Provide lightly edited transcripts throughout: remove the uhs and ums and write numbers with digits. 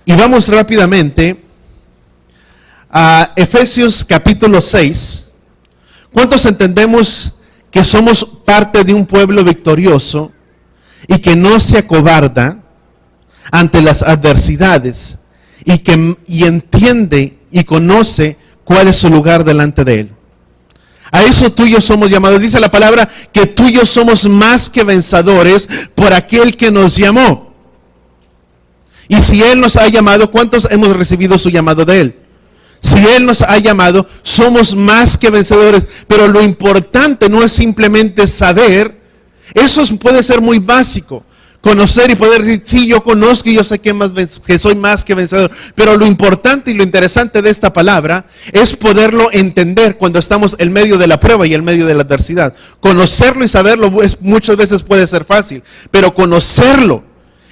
Y vamos rápidamente a Efesios capítulo 6. ¿Cuántos entendemos que somos parte de un pueblo victorioso y que no se acobarda ante las adversidades y entiende y conoce cuál es su lugar delante de Él? A eso tú y yo somos llamados. Dice la palabra que tú y yo somos más que vencedores por aquel que nos llamó. Y si Él nos ha llamado, ¿cuántos hemos recibido su llamado de Él? Si Él nos ha llamado, somos más que vencedores. Pero lo importante no es simplemente saber. Eso puede ser muy básico. Conocer y poder decir, sí, yo conozco y yo sé que soy más que vencedor. Pero lo importante y lo interesante de esta palabra es poderlo entender cuando estamos en medio de la prueba y en medio de la adversidad. Conocerlo y saberlo muchas veces puede ser fácil. Pero conocerlo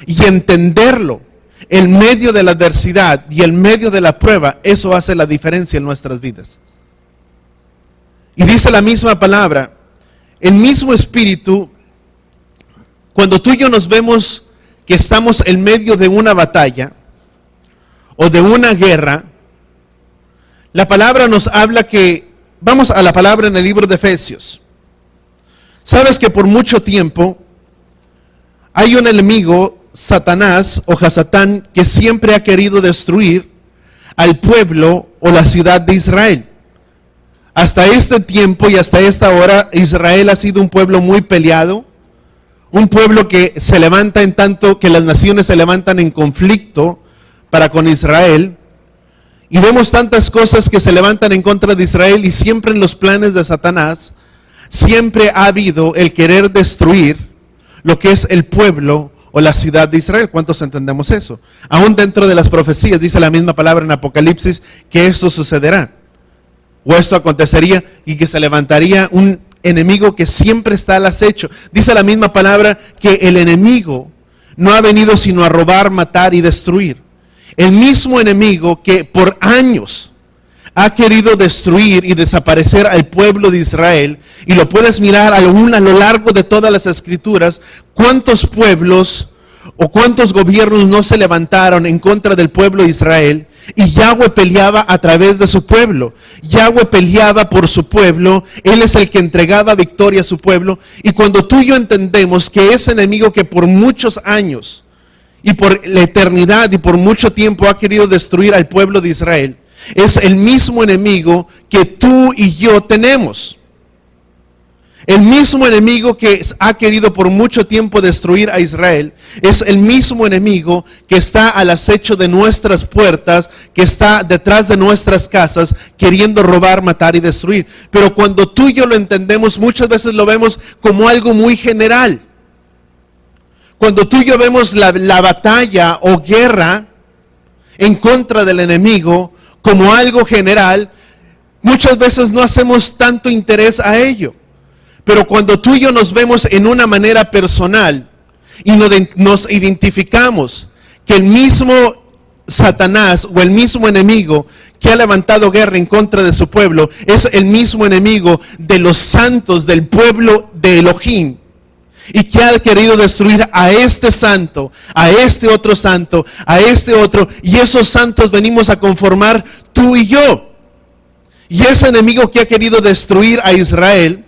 y entenderlo en medio de la adversidad y en medio de la prueba, eso hace la diferencia en nuestras vidas. Y dice la misma palabra, el mismo espíritu, cuando tú y yo nos vemos que estamos en medio de una batalla o de una guerra, la palabra nos habla que, vamos a la palabra en el libro de Efesios. Sabes que por mucho tiempo hay un enemigo, Satanás o Hasatán, que siempre ha querido destruir al pueblo o la ciudad de Israel. Hasta este tiempo y hasta esta hora, Israel ha sido un pueblo muy peleado, un pueblo que se levanta en tanto que las naciones se levantan en conflicto para con Israel. Y vemos tantas cosas que se levantan en contra de Israel, y siempre en los planes de Satanás, siempre ha habido el querer destruir lo que es el pueblo o la ciudad de Israel. ¿Cuántos entendemos eso? Aún dentro de las profecías dice la misma palabra en Apocalipsis que esto sucederá, o esto acontecería, y que se levantaría un enemigo que siempre está al acecho. Dice la misma palabra que el enemigo no ha venido sino a robar, matar y destruir. El mismo enemigo que por años ha querido destruir y desaparecer al pueblo de Israel, y lo puedes mirar a lo largo de todas las escrituras, cuántos pueblos o cuántos gobiernos no se levantaron en contra del pueblo de Israel, y Yahweh peleaba a través de su pueblo. Yahweh peleaba por su pueblo, Él es el que entregaba victoria a su pueblo. Y cuando tú y yo entendemos que ese enemigo que por muchos años y por la eternidad y por mucho tiempo ha querido destruir al pueblo de Israel, es el mismo enemigo que tú y yo tenemos. El mismo enemigo que ha querido por mucho tiempo destruir a Israel es el mismo enemigo que está al acecho de nuestras puertas, que está detrás de nuestras casas, queriendo robar, matar y destruir. Pero cuando tú y yo lo entendemos, muchas veces lo vemos como algo muy general. Cuando tú y yo vemos la batalla o guerra en contra del enemigo como algo general, muchas veces no hacemos tanto interés a ello. Pero cuando tú y yo nos vemos en una manera personal y nos identificamos que el mismo Satanás o el mismo enemigo que ha levantado guerra en contra de su pueblo es el mismo enemigo de los santos del pueblo de Elohim, y que ha querido destruir a este santo, a este otro santo, a este otro, y esos santos venimos a conformar tú y yo. Y ese enemigo que ha querido destruir a Israel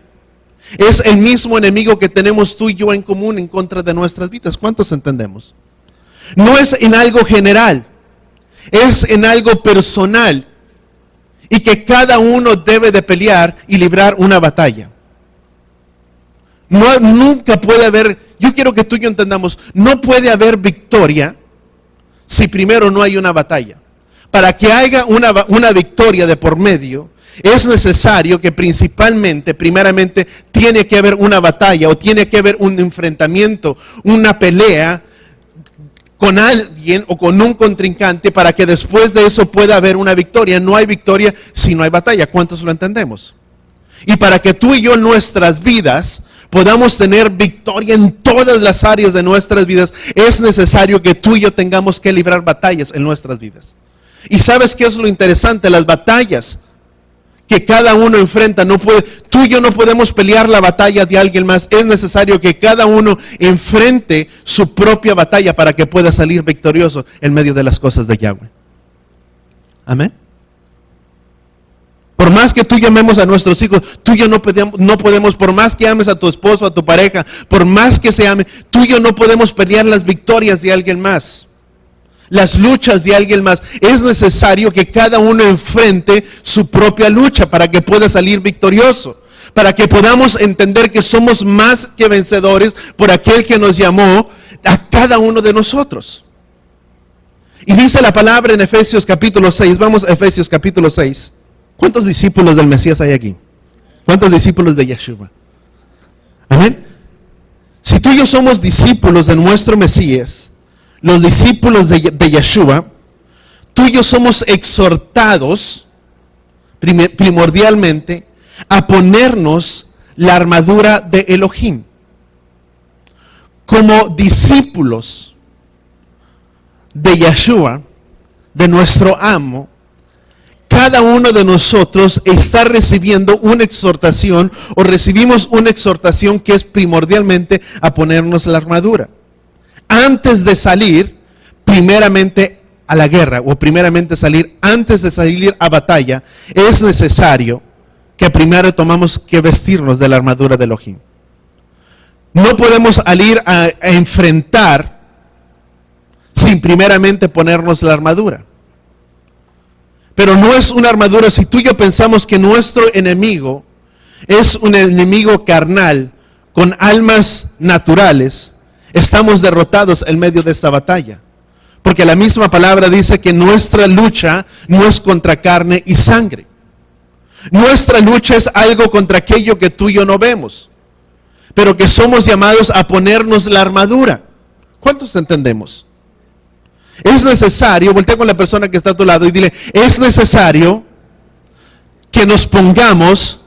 es el mismo enemigo que tenemos tú y yo en común en contra de nuestras vidas. ¿Cuántos entendemos? No es en algo general, es en algo personal, y que cada uno debe de pelear y librar una batalla. Nunca puede haber, yo quiero que tú y yo entendamos, no puede haber victoria si primero no hay una batalla. Para que haya una victoria de por medio, es necesario que primeramente, tiene que haber una batalla, o tiene que haber un enfrentamiento, una pelea con alguien o con un contrincante, para que después de eso pueda haber una victoria. No hay victoria si no hay batalla. ¿Cuántos lo entendemos? Y para que tú y yo en nuestras vidas podamos tener victoria en todas las áreas de nuestras vidas, es necesario que tú y yo tengamos que librar batallas en nuestras vidas. ¿Y sabes qué es lo interesante? Las batallas que cada uno enfrenta. Tú y yo no podemos pelear la batalla de alguien más. Es necesario que cada uno enfrente su propia batalla para que pueda salir victorioso en medio de las cosas de Yahweh. Amén. Por más que tú llamemos a nuestros hijos, tú y yo no podemos, por más que ames a tu esposo, a tu pareja, por más que se ame, tú y yo no podemos pelear las victorias de alguien más, las luchas de alguien más. Es necesario que cada uno enfrente su propia lucha para que pueda salir victorioso, para que podamos entender que somos más que vencedores por aquel que nos llamó a cada uno de nosotros. Y dice la palabra en Efesios capítulo 6, vamos a Efesios capítulo 6. ¿Cuántos discípulos del Mesías hay aquí? ¿Cuántos discípulos de Yeshua? Amén. Si tú y yo somos discípulos de nuestro Mesías, los discípulos de Yeshua, tú y yo somos exhortados primordialmente a ponernos la armadura de Elohim. Como discípulos de Yeshua, de nuestro amo, cada uno de nosotros está recibiendo una exhortación, o recibimos una exhortación que es primordialmente a ponernos la armadura. Antes de salir, primeramente a la guerra, o primeramente antes de salir a batalla, es necesario que primero tomamos que vestirnos de la armadura de Elohim. No podemos salir a enfrentar sin primeramente ponernos la armadura. Pero no es una armadura. Si tú y yo pensamos que nuestro enemigo es un enemigo carnal, con almas naturales, estamos derrotados en medio de esta batalla. Porque la misma palabra dice que nuestra lucha no es contra carne y sangre. Nuestra lucha es algo contra aquello que tú y yo no vemos, pero que somos llamados a ponernos la armadura. ¿Cuántos entendemos? Es necesario, voltea con la persona que está a tu lado y dile, es necesario que nos pongamos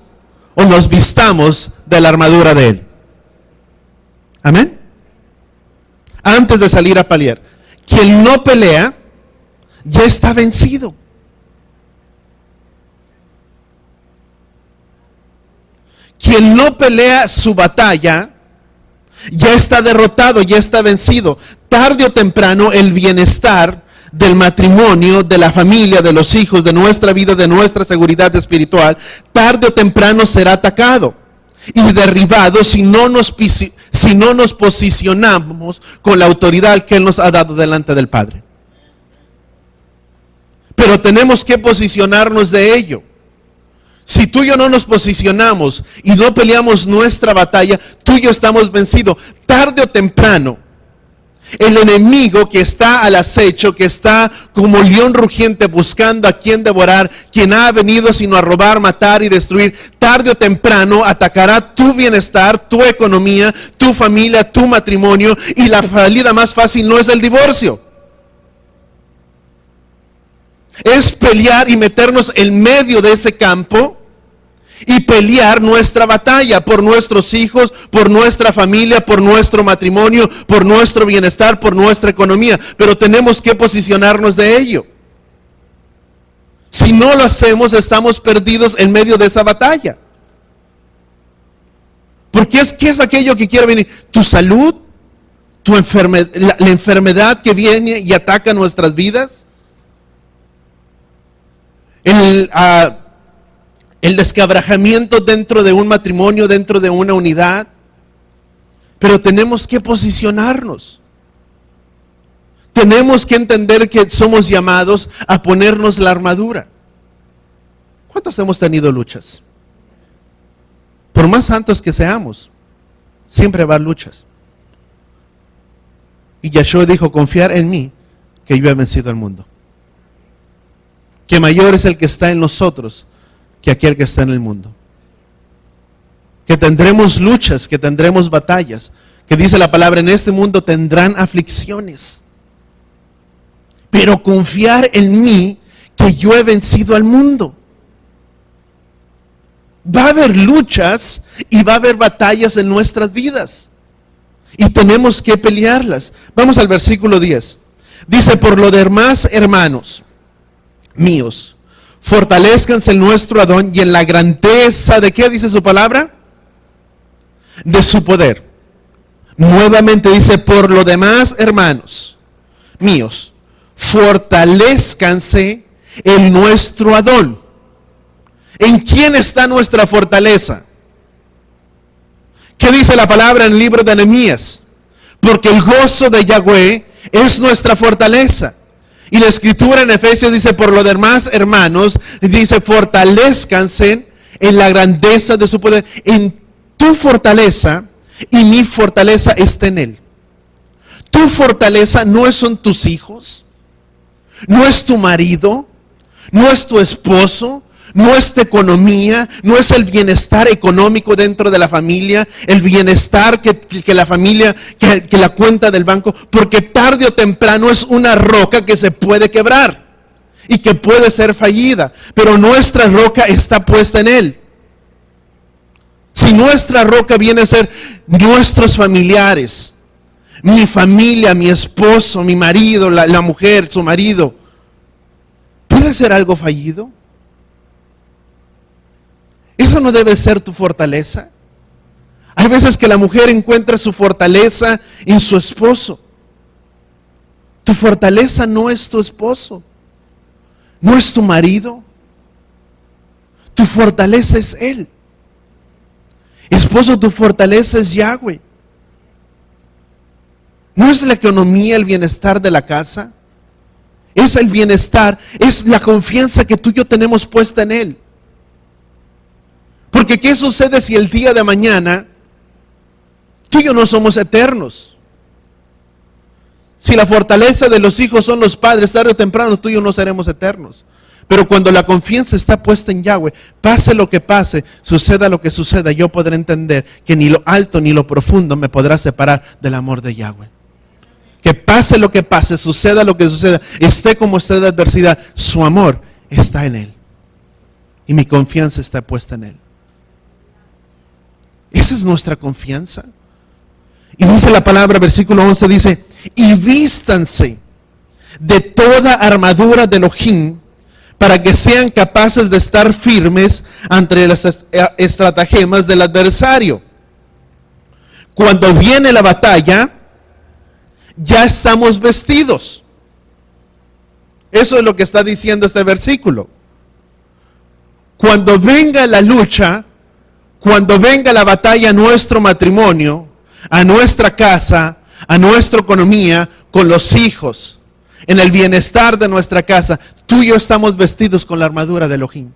o nos vistamos de la armadura de Él. Amén. Antes de salir a pelear. Quien no pelea, ya está vencido. Quien no pelea su batalla, ya está derrotado, ya está vencido. Tarde o temprano el bienestar del matrimonio, de la familia, de los hijos, de nuestra vida, de nuestra seguridad espiritual, tarde o temprano será atacado y derribado si no nos posicionamos con la autoridad que Él nos ha dado delante del Padre. Pero tenemos que posicionarnos de ello. Si tú y yo no nos posicionamos y no peleamos nuestra batalla, tú y yo estamos vencidos. Tarde o temprano, el enemigo que está al acecho, que está como león rugiente buscando a quien devorar, quien ha venido sino a robar, matar y destruir, tarde o temprano atacará tu bienestar, tu economía, tu familia, tu matrimonio, y la salida más fácil no es el divorcio. Es pelear y meternos en medio de ese campo y pelear nuestra batalla por nuestros hijos, por nuestra familia, por nuestro matrimonio, por nuestro bienestar, por nuestra economía. Pero tenemos que posicionarnos de ello. Si no lo hacemos, estamos perdidos en medio de esa batalla. Porque ¿qué es aquello que quiere venir? Tu salud, la enfermedad que viene y ataca nuestras vidas. El desquebrajamiento dentro de un matrimonio, dentro de una unidad. Pero tenemos que posicionarnos. Tenemos que entender que somos llamados a ponernos la armadura. ¿Cuántos hemos tenido luchas? Por más santos que seamos, siempre va a haber luchas. Y Yeshua dijo, confiar en mí, que yo he vencido al mundo. Que mayor es el que está en nosotros que aquel que está en el mundo. Que tendremos luchas, que tendremos batallas, que dice la palabra, en este mundo tendrán aflicciones. Pero confiar en mí, que yo he vencido al mundo. Va a haber luchas y va a haber batallas en nuestras vidas. Y tenemos que pelearlas. Vamos al versículo 10. Dice, por lo demás, hermanos míos, fortalezcanse en nuestro Adón y en la grandeza de ¿qué dice su palabra? De su poder. Nuevamente dice, por lo demás, hermanos míos, fortalezcanse en nuestro Adón. ¿En quién está nuestra fortaleza? ¿Qué dice la palabra en el libro de Nehemías? Porque el gozo de Yahweh es nuestra fortaleza. Y la escritura en Efesios dice, por lo demás, hermanos, dice, fortalezcanse en la grandeza de su poder. En tu fortaleza y mi fortaleza está en Él. Tu fortaleza no son tus hijos, no es tu marido, no es tu esposo, no es tu economía, no es el bienestar económico dentro de la familia, el bienestar que la familia, que la cuenta del banco, porque tarde o temprano es una roca que se puede quebrar y que puede ser fallida, pero nuestra roca está puesta en Él. Si nuestra roca viene a ser nuestros familiares, mi familia, mi esposo, mi marido, la mujer, su marido, ¿puede ser algo fallido? ¿Eso no debe ser tu fortaleza? Hay veces que la mujer encuentra su fortaleza en su esposo. Tu fortaleza no es tu esposo, no es tu marido. Tu fortaleza es Él. Esposo, tu fortaleza es Yahweh. No es la economía, el bienestar de la casa. Es el bienestar, es la confianza que tú y yo tenemos puesta en Él. Porque ¿qué sucede si el día de mañana tú y yo no somos eternos? Si la fortaleza de los hijos son los padres, tarde o temprano tú y yo no seremos eternos. Pero cuando la confianza está puesta en Yahweh, pase lo que pase, suceda lo que suceda, yo podré entender que ni lo alto ni lo profundo me podrá separar del amor de Yahweh. Que pase lo que pase, suceda lo que suceda, esté como esté de adversidad, su amor está en Él. Y mi confianza está puesta en Él. Esa es nuestra confianza. Y dice la palabra, versículo 11, dice, y vístanse de toda armadura de Elohim, para que sean capaces de estar firmes ante las estratagemas del adversario. Cuando viene la batalla, ya estamos vestidos. Eso es lo que está diciendo este versículo. Cuando venga la lucha, cuando venga la batalla a nuestro matrimonio, a nuestra casa, a nuestra economía, con los hijos, en el bienestar de nuestra casa, tú y yo estamos vestidos con la armadura de Elohim.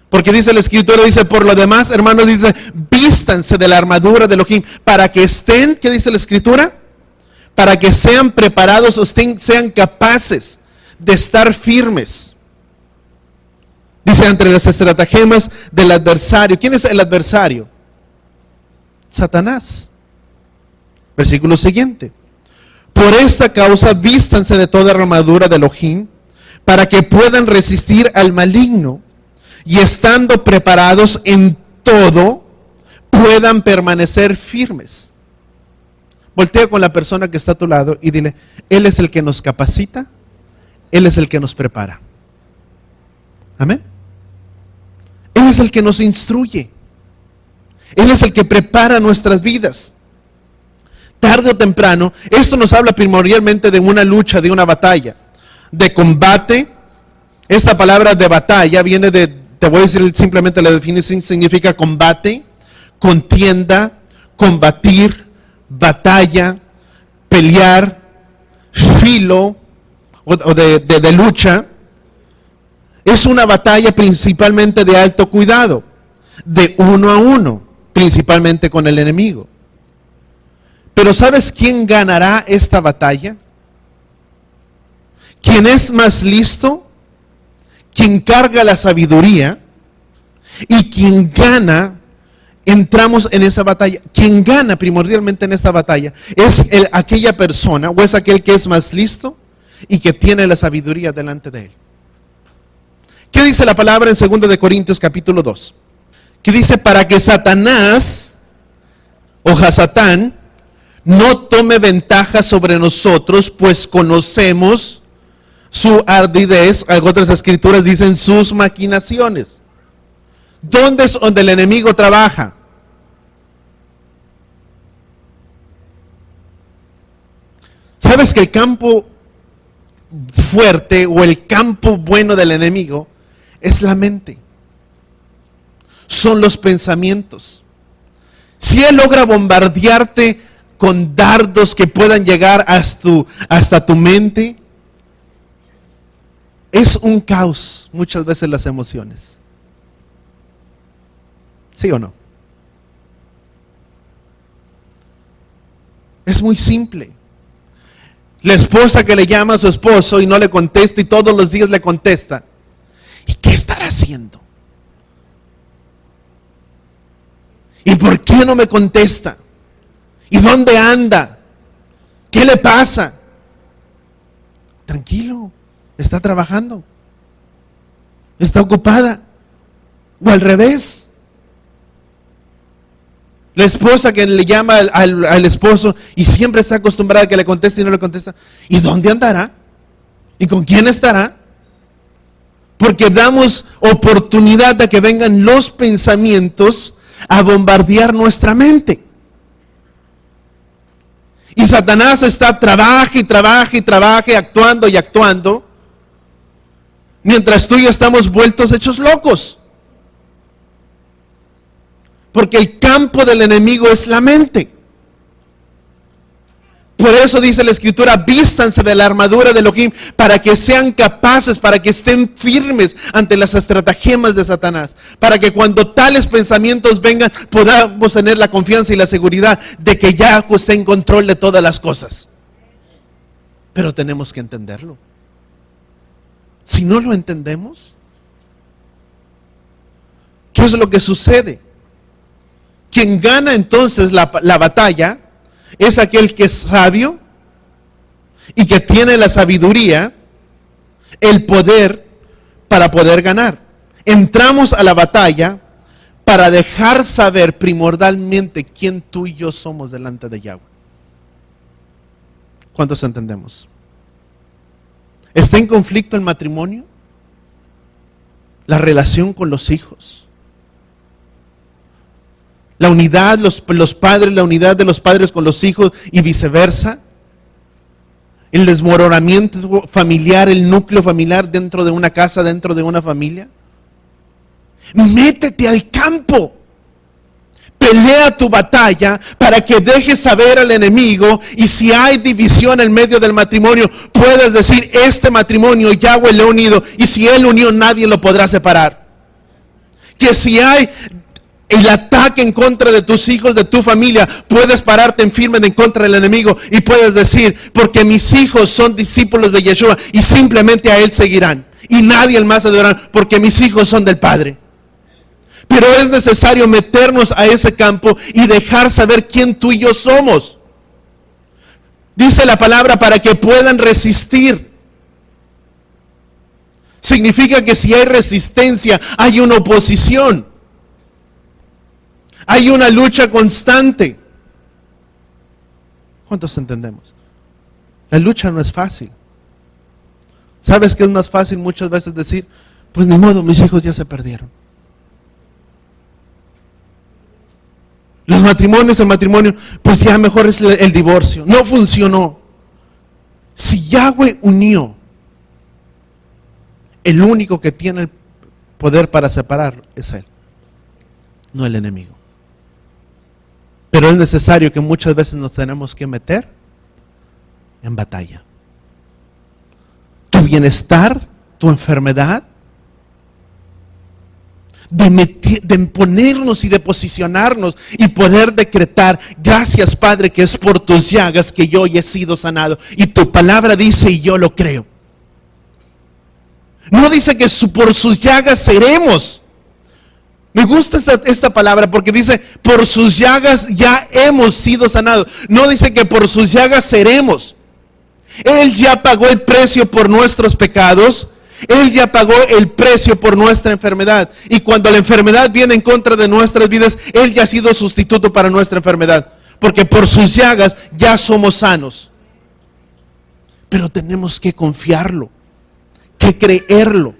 Porque dice la escritura, dice, por lo demás, hermanos, dice, vístanse de la armadura de Elohim, para que estén, ¿qué dice la escritura? Para que sean preparados, sean capaces de estar firmes. Dice, entre las estratagemas del adversario. ¿Quién es el adversario? Satanás. Versículo siguiente. Por esta causa vístanse de toda armadura de Elohim, para que puedan resistir al maligno, y estando preparados en todo, puedan permanecer firmes. Voltea con la persona que está a tu lado y dile, Él es el que nos capacita, Él es el que nos prepara. Amén. Él es el que nos instruye. Él es el que prepara nuestras vidas. Tarde o temprano, esto nos habla primordialmente de una lucha, de una batalla, de combate. Esta palabra de batalla viene de, te voy a decir simplemente la definición, significa combate, contienda, combatir, batalla, pelear, filo o de lucha. Es una batalla principalmente de alto cuidado, de uno a uno, principalmente con el enemigo. Pero ¿sabes quién ganará esta batalla? ¿Quién es más listo? ¿Quién carga la sabiduría? Y quien gana, entramos en esa batalla. Quien gana primordialmente en esta batalla es aquella persona o es aquel que es más listo y que tiene la sabiduría delante de él. ¿Qué dice la palabra en 2 de Corintios capítulo 2? Que dice, para que Satanás o Hasatán no tome ventaja sobre nosotros, pues conocemos su ardidez, otras escrituras dicen sus maquinaciones. ¿Dónde es donde el enemigo trabaja? ¿Sabes que el campo fuerte o el campo bueno del enemigo es la mente? Son los pensamientos. Si él logra bombardearte con dardos que puedan llegar hasta tu mente, es un caos muchas veces las emociones. ¿Sí o no? Es muy simple. La esposa que le llama a su esposo y no le contesta y todos los días le contesta. ¿Y qué estará haciendo? ¿Y por qué no me contesta? ¿Y dónde anda? ¿Qué le pasa? Tranquilo, está trabajando. Está ocupada. O al revés. La esposa que le llama al esposo y siempre está acostumbrada a que le conteste y no le contesta. ¿Y dónde andará? ¿Y con quién estará? Porque damos oportunidad de que vengan los pensamientos a bombardear nuestra mente. Y Satanás está trabaje, actuando y actuando, mientras tú y yo estamos vueltos hechos locos. Porque el campo del enemigo es la mente. Por eso dice la escritura, vístanse de la armadura de Elohim para que sean capaces, para que estén firmes ante las estratagemas de Satanás. Para que cuando tales pensamientos vengan, podamos tener la confianza y la seguridad de que Yahweh está en control de todas las cosas. Pero tenemos que entenderlo. Si no lo entendemos, ¿qué es lo que sucede? Quien gana entonces la batalla es aquel que es sabio y que tiene la sabiduría, el poder para poder ganar. Entramos a la batalla para dejar saber primordialmente quién tú y yo somos delante de Yahweh. ¿Cuántos entendemos? ¿Está en conflicto el matrimonio? La relación con los hijos. La unidad, los padres, la unidad de los padres con los hijos y viceversa. El desmoronamiento familiar, el núcleo familiar dentro de una casa, dentro de una familia. Métete al campo. Pelea tu batalla para que dejes saber al enemigo, y si hay división en medio del matrimonio, puedes decir, este matrimonio Yahweh le ha unido, y si él unió, nadie lo podrá separar. Que si hay el ataque en contra de tus hijos, de tu familia, puedes pararte en firme en contra del enemigo y puedes decir, porque mis hijos son discípulos de Yeshua y simplemente a él seguirán y nadie más adorarán, porque mis hijos son del Padre. Pero es necesario meternos a ese campo y dejar saber quién tú y yo somos. Dice la palabra, para que puedan resistir. Significa que si hay resistencia, hay una oposición. Hay una lucha constante. ¿Cuántos entendemos? La lucha no es fácil. ¿Sabes qué es más fácil muchas veces decir? Pues ni modo, mis hijos ya se perdieron. El matrimonio, pues ya mejor es el divorcio. No funcionó. Si Yahweh unió, el único que tiene el poder para separar es Él, no el enemigo. Pero es necesario que muchas veces nos tenemos que meter en batalla. Tu bienestar, tu enfermedad, de ponernos y de posicionarnos y poder decretar, gracias Padre que es por tus llagas que yo he sido sanado. Y tu palabra dice y yo lo creo. No dice que por sus llagas seremos. Me gusta esta palabra porque dice, por sus llagas ya hemos sido sanados. No dice que por sus llagas seremos. Él ya pagó el precio por nuestros pecados. Él ya pagó el precio por nuestra enfermedad. Y cuando la enfermedad viene en contra de nuestras vidas, Él ya ha sido sustituto para nuestra enfermedad. Porque por sus llagas ya somos sanos. Pero tenemos que confiarlo. que creerlo.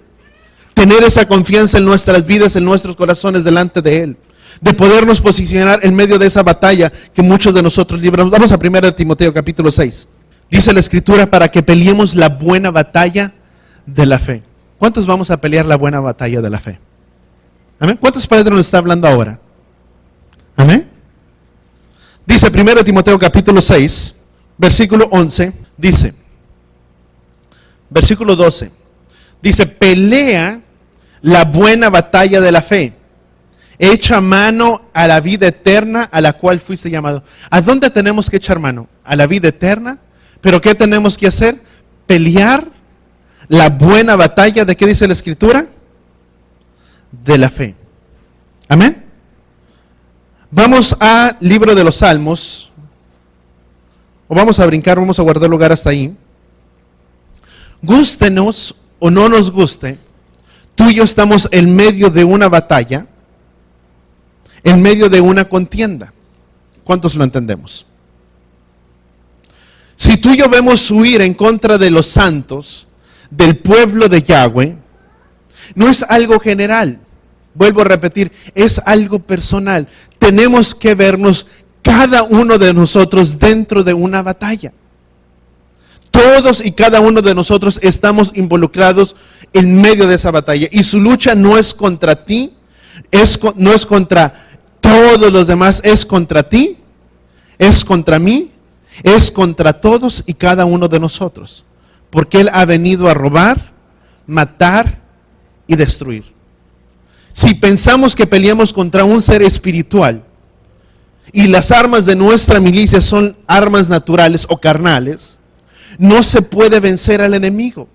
Tener esa confianza en nuestras vidas, en nuestros corazones delante de Él. De podernos posicionar en medio de esa batalla que muchos de nosotros libramos. Vamos a 1 Timoteo capítulo 6. Dice la Escritura, para que peleemos la buena batalla de la fe. ¿Cuántos vamos a pelear la buena batalla de la fe? ¿Amén? ¿Cuántos padres nos está hablando ahora? ¿Amén? Dice 1 Timoteo capítulo 6, versículo 11, dice, versículo 12, dice, pelea la buena batalla de la fe, echa mano a la vida eterna a la cual fuiste llamado. ¿A dónde tenemos que echar mano? A la vida eterna. ¿Pero qué tenemos que hacer? Pelear la buena batalla, ¿de qué dice la Escritura? De la fe. Amén. Vamos al libro de los Salmos, o vamos a brincar, vamos a guardar lugar hasta ahí. Gústenos o no nos guste, tú y yo estamos en medio de una batalla, en medio de una contienda. ¿Cuántos lo entendemos? Si tú y yo vemos huir en contra de los santos, del pueblo de Yahweh, no es algo general. Vuelvo a repetir, es algo personal. Tenemos que vernos cada uno de nosotros dentro de una batalla. Todos y cada uno de nosotros estamos involucrados en medio de esa batalla. Y su lucha no es contra ti, no es contra todos los demás, es contra ti, es contra mí, es contra todos y cada uno de nosotros. Porque Él ha venido a robar, matar y destruir. Si pensamos que peleamos contra un ser espiritual y las armas de nuestra milicia son armas naturales o carnales, no se puede vencer al enemigo.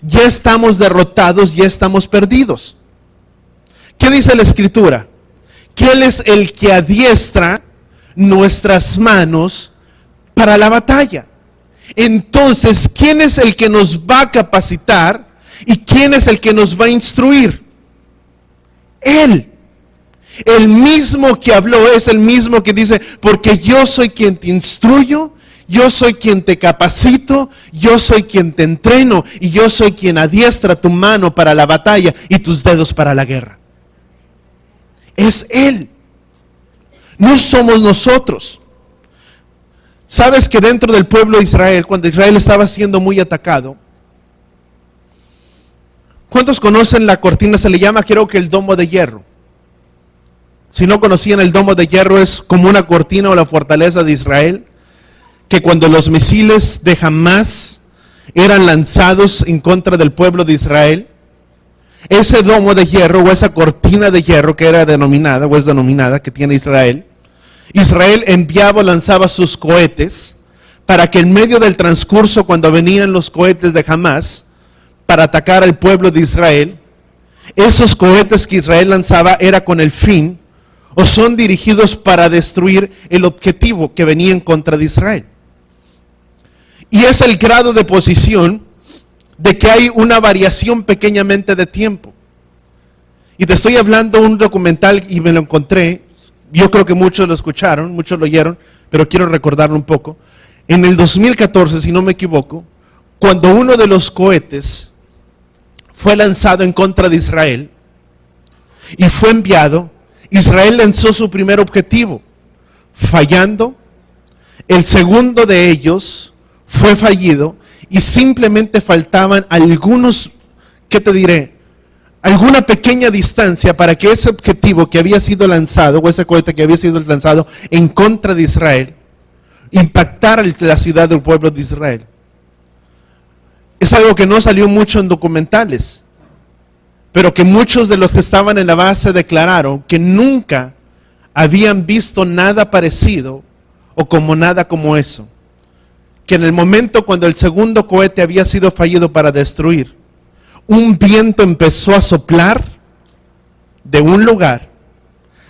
Ya estamos derrotados, ya estamos perdidos. ¿Qué dice la Escritura? Que Él es el que adiestra nuestras manos para la batalla. Entonces, ¿quién es el que nos va a capacitar y quién es el que nos va a instruir? Él. El mismo que habló es el mismo que dice, porque yo soy quien te instruyo, yo soy quien te capacito, yo soy quien te entreno y yo soy quien adiestra tu mano para la batalla y tus dedos para la guerra. Es Él. No somos nosotros. Sabes que dentro del pueblo de Israel, cuando Israel estaba siendo muy atacado, ¿cuántos conocen la cortina? Se le llama, creo que el domo de hierro. Si no conocían, el domo de hierro es como una cortina o la fortaleza de Israel, que cuando los misiles de Hamás eran lanzados en contra del pueblo de Israel, ese domo de hierro o esa cortina de hierro que era denominada o es denominada que tiene Israel enviaba o lanzaba sus cohetes para que en medio del transcurso, cuando venían los cohetes de Hamás para atacar al pueblo de Israel, esos cohetes que Israel lanzaba era con el fin o son dirigidos para destruir el objetivo que venía en contra de Israel. Y es el grado de posición de que hay una variación pequeñamente de tiempo. Y te estoy hablando de un documental y me lo encontré. Yo creo que muchos lo escucharon, muchos lo oyeron, pero quiero recordarlo un poco. En el 2014, si no me equivoco, cuando uno de los cohetes fue lanzado en contra de Israel y fue enviado, Israel lanzó su primer objetivo, fallando. El segundo de ellos fue fallido y simplemente faltaban algunos, ¿qué te diré? Alguna pequeña distancia para que ese objetivo que había sido lanzado, o ese cohete que había sido lanzado en contra de Israel, impactara la ciudad del pueblo de Israel. Es algo que no salió mucho en documentales, pero que muchos de los que estaban en la base declararon que nunca habían visto nada parecido o como nada como eso. Que en el momento cuando el segundo cohete había sido fallido para destruir, un viento empezó a soplar de un lugar,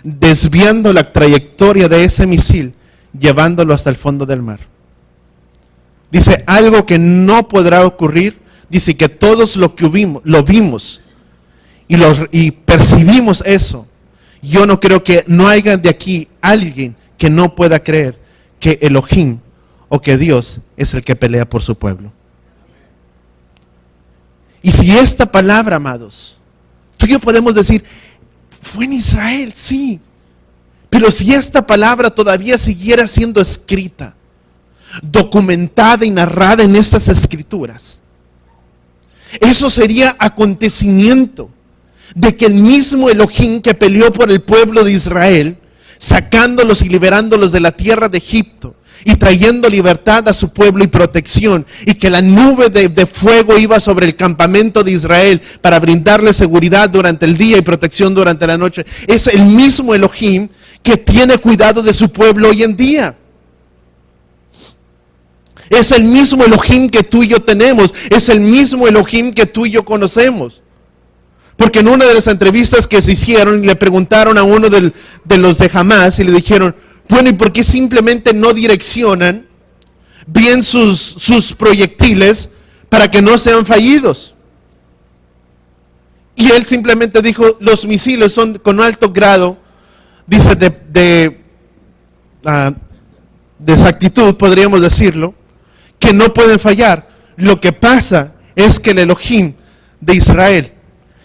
desviando la trayectoria de ese misil, llevándolo hasta el fondo del mar. Dice, algo que no podrá ocurrir, dice que todos lo vimos y percibimos eso. Yo no creo que no haya de aquí alguien que no pueda creer que Elohim o que Dios es el que pelea por su pueblo. Y si esta palabra, amados, tú y yo podemos decir, fue en Israel, sí. Pero si esta palabra todavía siguiera siendo escrita, documentada y narrada en estas escrituras, eso sería acontecimiento de que el mismo Elohim que peleó por el pueblo de Israel, sacándolos y liberándolos de la tierra de Egipto y trayendo libertad a su pueblo y protección, y que la nube de fuego iba sobre el campamento de Israel para brindarle seguridad durante el día y protección durante la noche, es el mismo Elohim que tiene cuidado de su pueblo hoy en día. Es el mismo Elohim que tú y yo tenemos, es el mismo Elohim que tú y yo conocemos. Porque en una de las entrevistas que se hicieron, le preguntaron a uno de los de Hamás y le dijeron, bueno, ¿y por qué simplemente no direccionan bien sus proyectiles para que no sean fallidos? Y él simplemente dijo, los misiles son con alto grado, dice, de exactitud, podríamos decirlo, que no pueden fallar. Lo que pasa es que el Elohim de Israel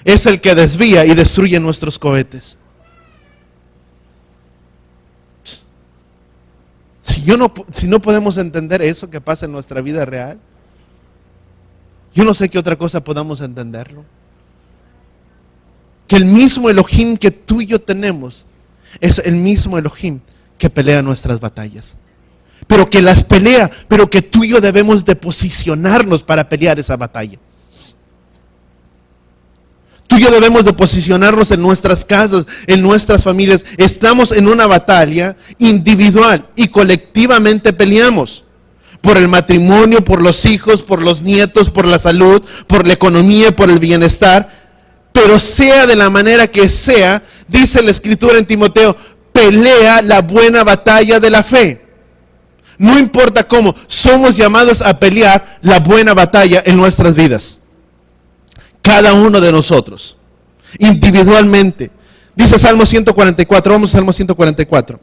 es el que desvía y destruye nuestros cohetes. Si no podemos entender eso que pasa en nuestra vida real, yo no sé qué otra cosa podamos entenderlo. Que el mismo Elohim que tú y yo tenemos es el mismo Elohim que pelea nuestras batallas. Pero que las pelea, pero que tú y yo debemos de posicionarnos para pelear esa batalla. Tú y yo debemos de posicionarnos en nuestras casas, en nuestras familias. Estamos en una batalla individual y colectivamente peleamos. Por el matrimonio, por los hijos, por los nietos, por la salud, por la economía, por el bienestar. Pero sea de la manera que sea, dice la Escritura en Timoteo, pelea la buena batalla de la fe. No importa cómo, somos llamados a pelear la buena batalla en nuestras vidas. Cada uno de nosotros, individualmente. Dice Salmo 144, vamos a Salmo 144.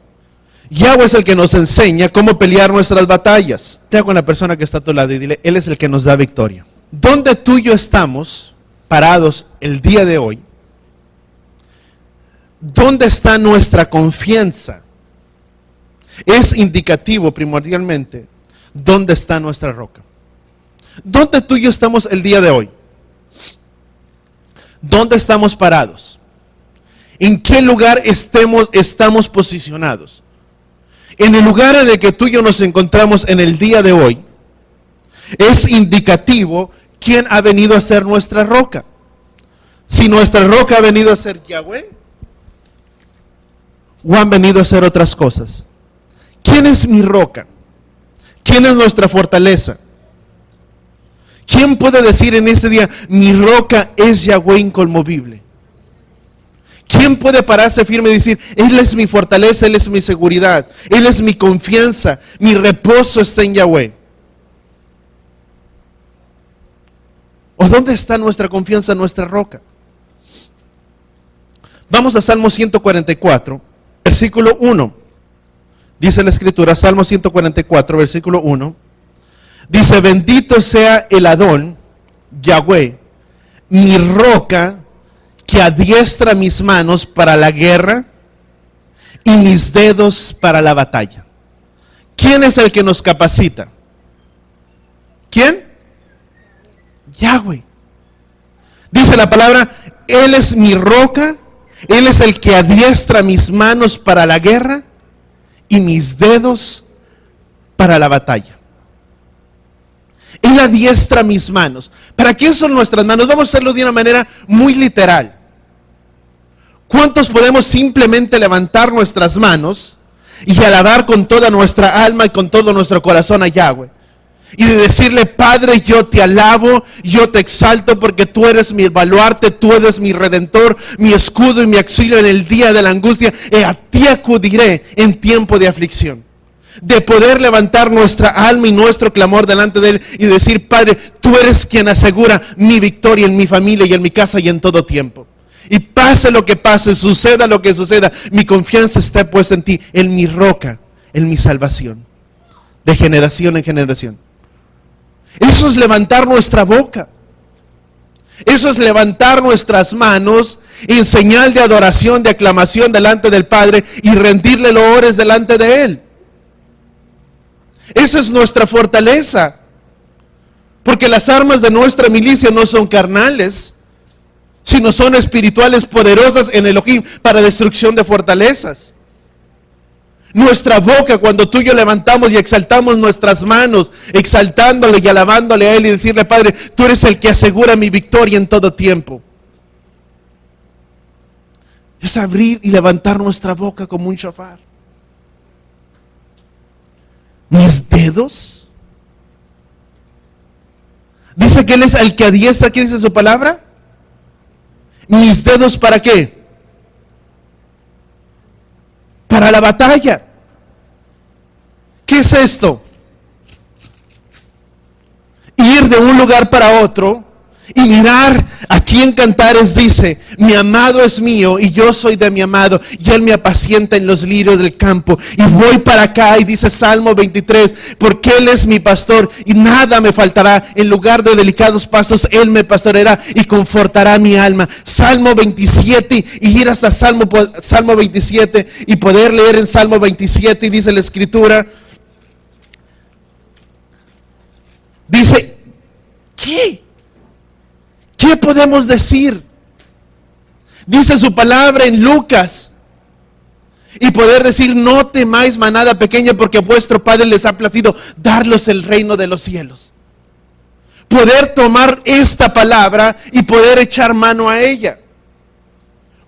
Yahweh es el que nos enseña cómo pelear nuestras batallas. Te con la persona que está a tu lado y dile, Él es el que nos da victoria. ¿Dónde tú y yo estamos parados el día de hoy? ¿Dónde está nuestra confianza? Es indicativo primordialmente dónde está nuestra roca. ¿Dónde tú y yo estamos el día de hoy? ¿Dónde estamos parados? ¿En qué lugar estamos posicionados? En el lugar en el que tú y yo nos encontramos en el día de hoy, es indicativo quién ha venido a ser nuestra roca. Si nuestra roca ha venido a ser Yahweh, o han venido a ser otras cosas. ¿Quién es mi roca? ¿Quién es nuestra fortaleza? ¿Quién puede decir en este día, mi roca es Yahweh inconmovible? ¿Quién puede pararse firme y decir, Él es mi fortaleza, Él es mi seguridad, Él es mi confianza, mi reposo está en Yahweh? ¿O dónde está nuestra confianza, nuestra roca? Vamos a Salmo 144, versículo 1. Dice la Escritura, Salmo 144, versículo 1. Dice, bendito sea el Adón, Yahweh, mi roca, que adiestra mis manos para la guerra y mis dedos para la batalla. ¿Quién es el que nos capacita? ¿Quién? Yahweh. Dice la palabra, Él es mi roca, Él es el que adiestra mis manos para la guerra y mis dedos para la batalla. Él adiestra mis manos. ¿Para qué son nuestras manos? Vamos a hacerlo de una manera muy literal. ¿Cuántos podemos simplemente levantar nuestras manos y alabar con toda nuestra alma y con todo nuestro corazón a Yahweh? Y de decirle, Padre, yo te alabo, yo te exalto porque tú eres mi baluarte, tú eres mi redentor, mi escudo y mi auxilio en el día de la angustia, y a ti acudiré en tiempo de aflicción. De poder levantar nuestra alma y nuestro clamor delante de Él y decir, Padre, tú eres quien asegura mi victoria en mi familia y en mi casa y en todo tiempo. Y pase lo que pase, suceda lo que suceda, mi confianza está puesta en ti, en mi roca, en mi salvación, de generación en generación. Eso es levantar nuestra boca. Eso es levantar nuestras manos en señal de adoración, de aclamación delante del Padre y rendirle loores delante de Él. Esa es nuestra fortaleza. Porque las armas de nuestra milicia no son carnales, sino son espirituales, poderosas en Elohim para destrucción de fortalezas. Nuestra boca, cuando tú y yo levantamos y exaltamos nuestras manos, exaltándole y alabándole a Él y decirle: Padre, tú eres el que asegura mi victoria en todo tiempo. Es abrir y levantar nuestra boca como un shofar. Mis dedos. Dice que Él es el que adiestra, ¿qué dice su palabra? Mis dedos, ¿para qué? Para la batalla. ¿Qué es esto? Ir de un lugar para otro y mirar. Aquí en Cantares dice: mi amado es mío y yo soy de mi amado, y Él me apacienta en los lirios del campo. Y voy para acá, y dice Salmo 23, porque Él es mi pastor y nada me faltará. En lugar de delicados pastos Él me pastoreará y confortará mi alma. Salmo 27, y ir hasta Salmo 27 y poder leer en Salmo 27, y dice la Escritura, dice, ¿qué podemos decir? Dice su palabra en Lucas, y poder decir: no temáis, manada pequeña, porque a vuestro Padre les ha placido darlos el reino de los cielos. Poder tomar esta palabra y poder echar mano a ella.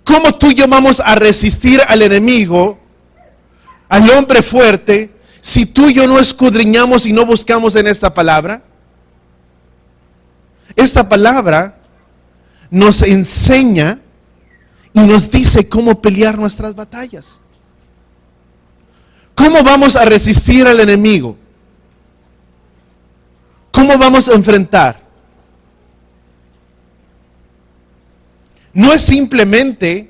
¿Cómo tú y yo vamos a resistir al enemigo, al hombre fuerte, si tú y yo no escudriñamos y no buscamos en esta palabra? Esta palabra nos enseña y nos dice cómo pelear nuestras batallas. ¿Cómo vamos a resistir al enemigo? ¿Cómo vamos a enfrentar? No es simplemente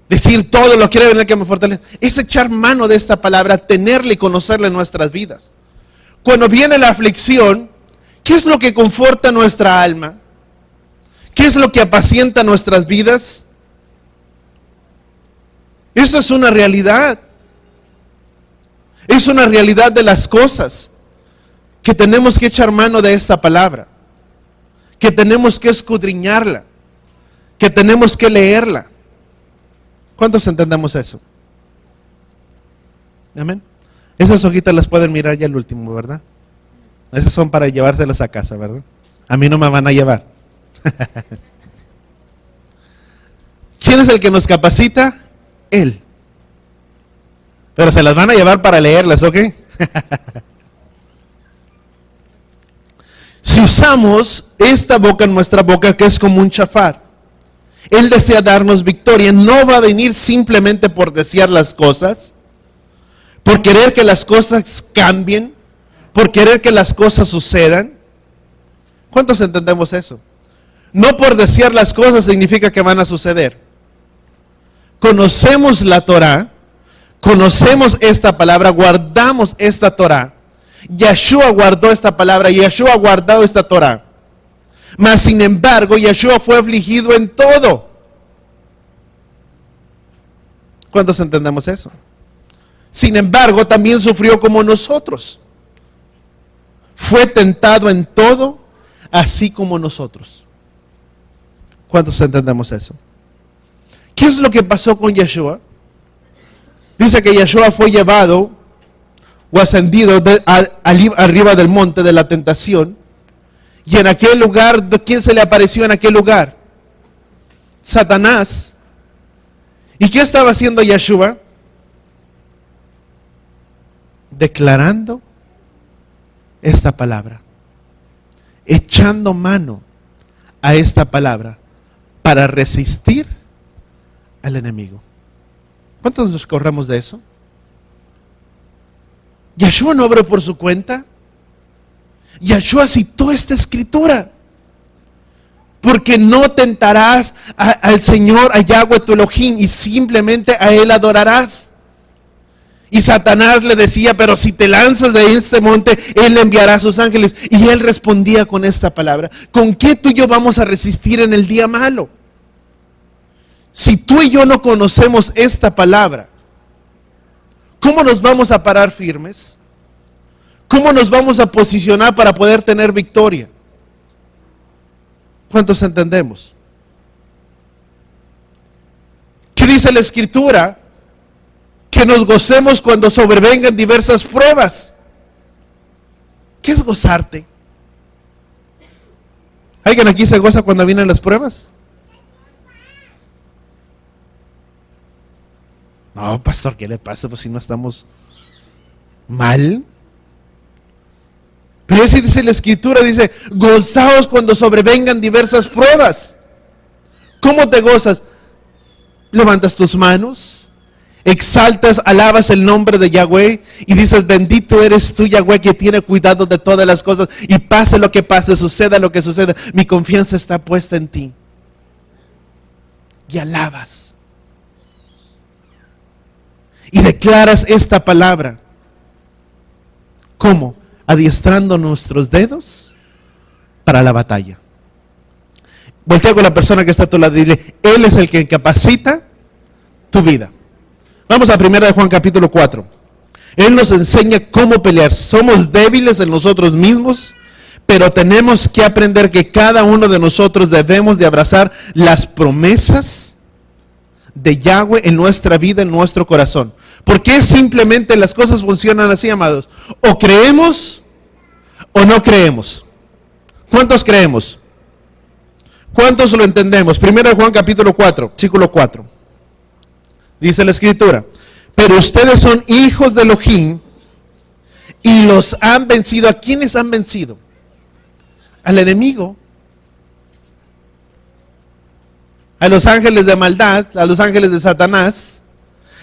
decir todo lo quiero en el que me fortalece. Es echar mano de esta palabra, tenerla y conocerla en nuestras vidas. Cuando viene la aflicción, ¿qué es lo que conforta nuestra alma? ¿Qué es lo que apacienta nuestras vidas? Eso es una realidad. Es una realidad de las cosas que tenemos que echar mano de esta palabra, que tenemos que escudriñarla, que tenemos que leerla. ¿Cuántos entendemos eso? Amén. Esas hojitas las pueden mirar ya al último, ¿verdad? Esas son para llevárselas a casa, ¿verdad? A mí no me van a llevar. ¿Quién es el que nos capacita? Él. Pero se las van a llevar para leerlas, ¿ok? Si usamos esta boca en nuestra boca, que es como un shofar, Él desea darnos victoria. No va a venir simplemente por desear las cosas, por querer que las cosas cambien, por querer que las cosas sucedan. ¿Cuántos entendemos eso? No por desear las cosas significa que van a suceder. Conocemos la Torah, conocemos esta palabra, guardamos esta Torah. Yeshua guardó esta palabra, Yeshua ha guardado esta Torah. Mas sin embargo, Yeshua fue afligido en todo. ¿Cuántos entendemos eso? Sin embargo, también sufrió como nosotros. Fue tentado en todo, así como nosotros. ¿Cuántos entendemos eso? ¿Qué es lo que pasó con Yeshua? Dice que Yeshua fue llevado o ascendido arriba del monte de la tentación. Y en aquel lugar, ¿quién se le apareció en aquel lugar? Satanás. ¿Y qué estaba haciendo Yeshua? Declarando esta palabra, echando mano a esta palabra para resistir al enemigo. ¿Cuántos nos corremos de eso? Yeshua no obró por su cuenta. Yeshua citó esta escritura. Porque no tentarás al Señor, a Yahweh tu Elohim, y simplemente a Él adorarás. Y Satanás le decía, pero si te lanzas de este monte, Él le enviará a sus ángeles. Y Él respondía con esta palabra: ¿con qué tú y yo vamos a resistir en el día malo? Si tú y yo no conocemos esta palabra, ¿cómo nos vamos a parar firmes? ¿Cómo nos vamos a posicionar para poder tener victoria? ¿Cuántos entendemos? ¿Qué dice la Escritura? Que nos gocemos cuando sobrevengan diversas pruebas. ¿Qué es gozarte? ¿Alguien aquí se goza cuando vienen las pruebas? No, pastor, ¿qué le pasa? Pues si no estamos mal. Pero así dice la Escritura, dice, gozaos cuando sobrevengan diversas pruebas. ¿Cómo te gozas? Levantas tus manos, exaltas, alabas el nombre de Yahweh y dices, bendito eres tú, Yahweh, que tiene cuidado de todas las cosas, y pase lo que pase, suceda lo que suceda, mi confianza está puesta en ti. Y alabas. Y declaras esta palabra. ¿Cómo? Adiestrando nuestros dedos para la batalla. Voltea con la persona que está a tu lado y dile, Él es el que capacita tu vida. Vamos a 1 Juan capítulo 4. Él nos enseña cómo pelear. Somos débiles en nosotros mismos, pero tenemos que aprender que cada uno de nosotros debemos de abrazar las promesas de Yahweh en nuestra vida, en nuestro corazón. Porque simplemente las cosas funcionan así, amados. O creemos o no creemos. ¿Cuántos creemos? ¿Cuántos lo entendemos? 1 Juan capítulo 4, versículo 4. Dice la Escritura, pero ustedes son hijos de Elohim y los han vencido. ¿A quiénes han vencido? Al enemigo. A los ángeles de maldad, a los ángeles de Satanás.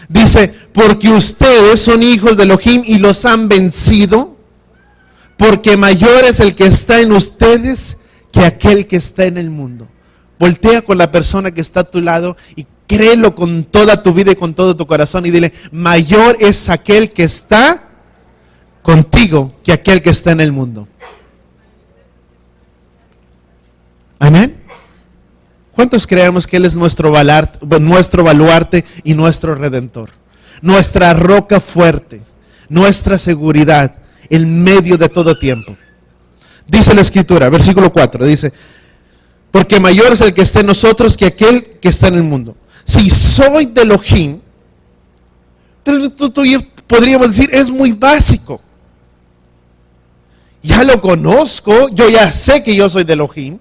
Dice, porque ustedes son hijos de Elohim y los han vencido, porque mayor es el que está en ustedes que aquel que está en el mundo. Voltea con la persona que está a tu lado y créelo con toda tu vida y con todo tu corazón y dile, mayor es aquel que está contigo que aquel que está en el mundo. Amén. ¿Cuántos creemos que Él es nuestro baluarte y nuestro redentor? Nuestra roca fuerte, nuestra seguridad en medio de todo tiempo. Dice la Escritura, versículo 4, dice, porque mayor es el que está en nosotros que aquel que está en el mundo. Si soy de Elohim, tú podríamos decir, es muy básico. Ya lo conozco, yo ya sé que yo soy de Elohim.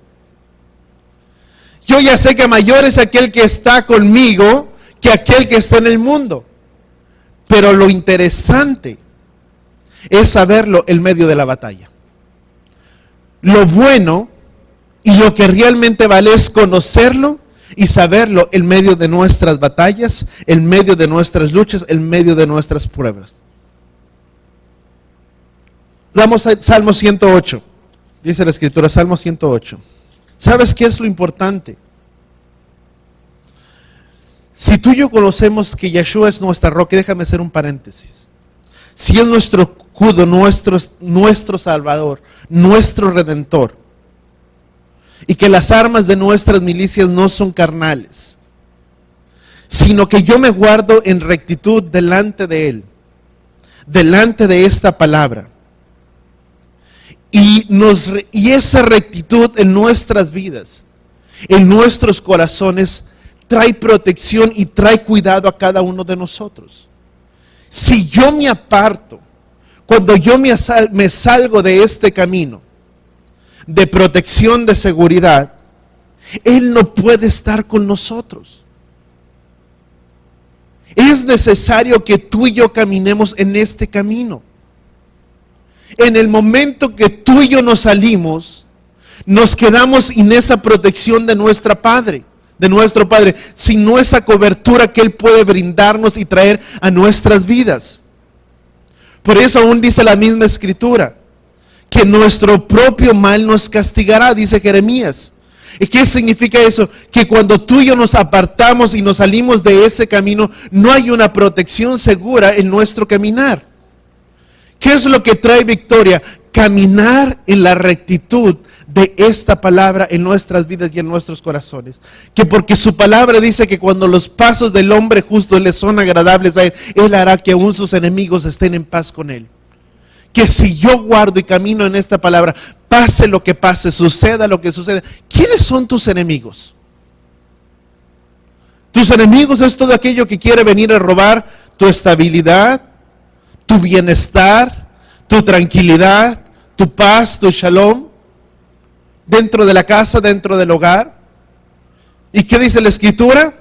Yo ya sé que mayor es aquel que está conmigo que aquel que está en el mundo. Pero lo interesante es saberlo en medio de la batalla. Lo bueno y lo que realmente vale es conocerlo y saberlo en medio de nuestras batallas, en medio de nuestras luchas, en medio de nuestras pruebas. Damos a Salmo 108. Dice la Escritura, Salmo 108. ¿Sabes qué es lo importante? Si tú y yo conocemos que Yeshua es nuestra roca, déjame hacer un paréntesis. Si es nuestro escudo, nuestro Salvador, nuestro Redentor, y que las armas de nuestras milicias no son carnales, sino que yo me guardo en rectitud delante de Él, delante de esta palabra, y esa rectitud en nuestras vidas, en nuestros corazones, trae protección y trae cuidado a cada uno de nosotros. Si yo me aparto, cuando yo me salgo de este camino de protección, de seguridad, Él no puede estar con nosotros. Es necesario que tú y yo caminemos en este camino. En el momento que tú y yo nos salimos, nos quedamos sin esa protección de nuestro Padre, sin esa cobertura que Él puede brindarnos y traer a nuestras vidas. Por eso aún dice la misma Escritura, que nuestro propio mal nos castigará, dice Jeremías. ¿Y qué significa eso? Que cuando tú y yo nos apartamos y nos salimos de ese camino, no hay una protección segura en nuestro caminar. ¿Qué es lo que trae victoria? Caminar en la rectitud de esta palabra en nuestras vidas y en nuestros corazones. Que porque su palabra dice que cuando los pasos del hombre justo le son agradables a él, él hará que aún sus enemigos estén en paz con él. Que si yo guardo y camino en esta palabra, pase lo que pase, suceda lo que suceda. ¿Quiénes son tus enemigos? Tus enemigos es todo aquello que quiere venir a robar tu estabilidad, tu bienestar, tu tranquilidad, tu paz, tu shalom, dentro de la casa, dentro del hogar. ¿Y qué dice la Escritura?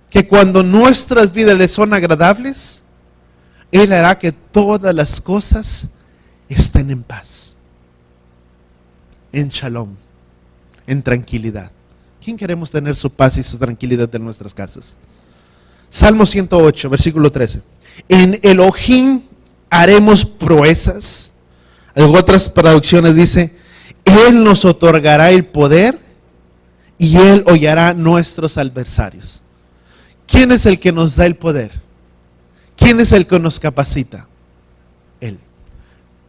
Que cuando nuestras vidas le son agradables, Él hará que todas las cosas estén en paz, en shalom, en tranquilidad. ¿Quién queremos tener su paz y su tranquilidad en nuestras casas? Salmo 108, versículo 13. En Elohim haremos proezas. En otras traducciones dice, Él nos otorgará el poder y Él hollará nuestros adversarios. ¿Quién es el que nos da el poder? ¿Quién es el que nos capacita? Él.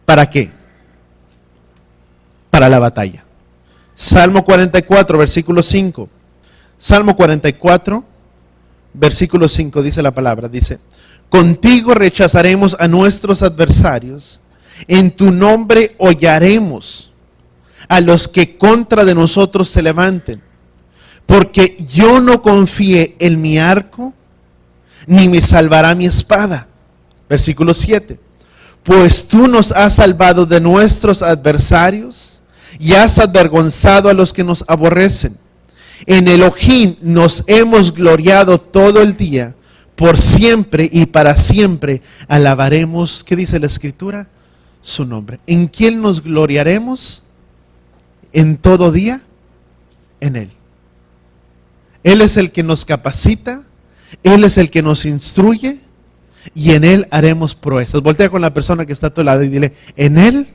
¿Para qué? Para la batalla. Salmo 44, versículo 5. Salmo 44, versículo 5 dice la palabra, dice, contigo rechazaremos a nuestros adversarios, en tu nombre hollaremos a los que contra de nosotros se levanten, porque yo no confié en mi arco, ni me salvará mi espada. Versículo 7. Pues tú nos has salvado de nuestros adversarios y has avergonzado a los que nos aborrecen. En Elohim nos hemos gloriado todo el día, por siempre y para siempre alabaremos, ¿qué dice la Escritura? Su nombre. ¿En quién nos gloriaremos? En todo día, en Él. Él es el que nos capacita, Él es el que nos instruye y en Él haremos proezas. Voltea con la persona que está a tu lado y dile, en Él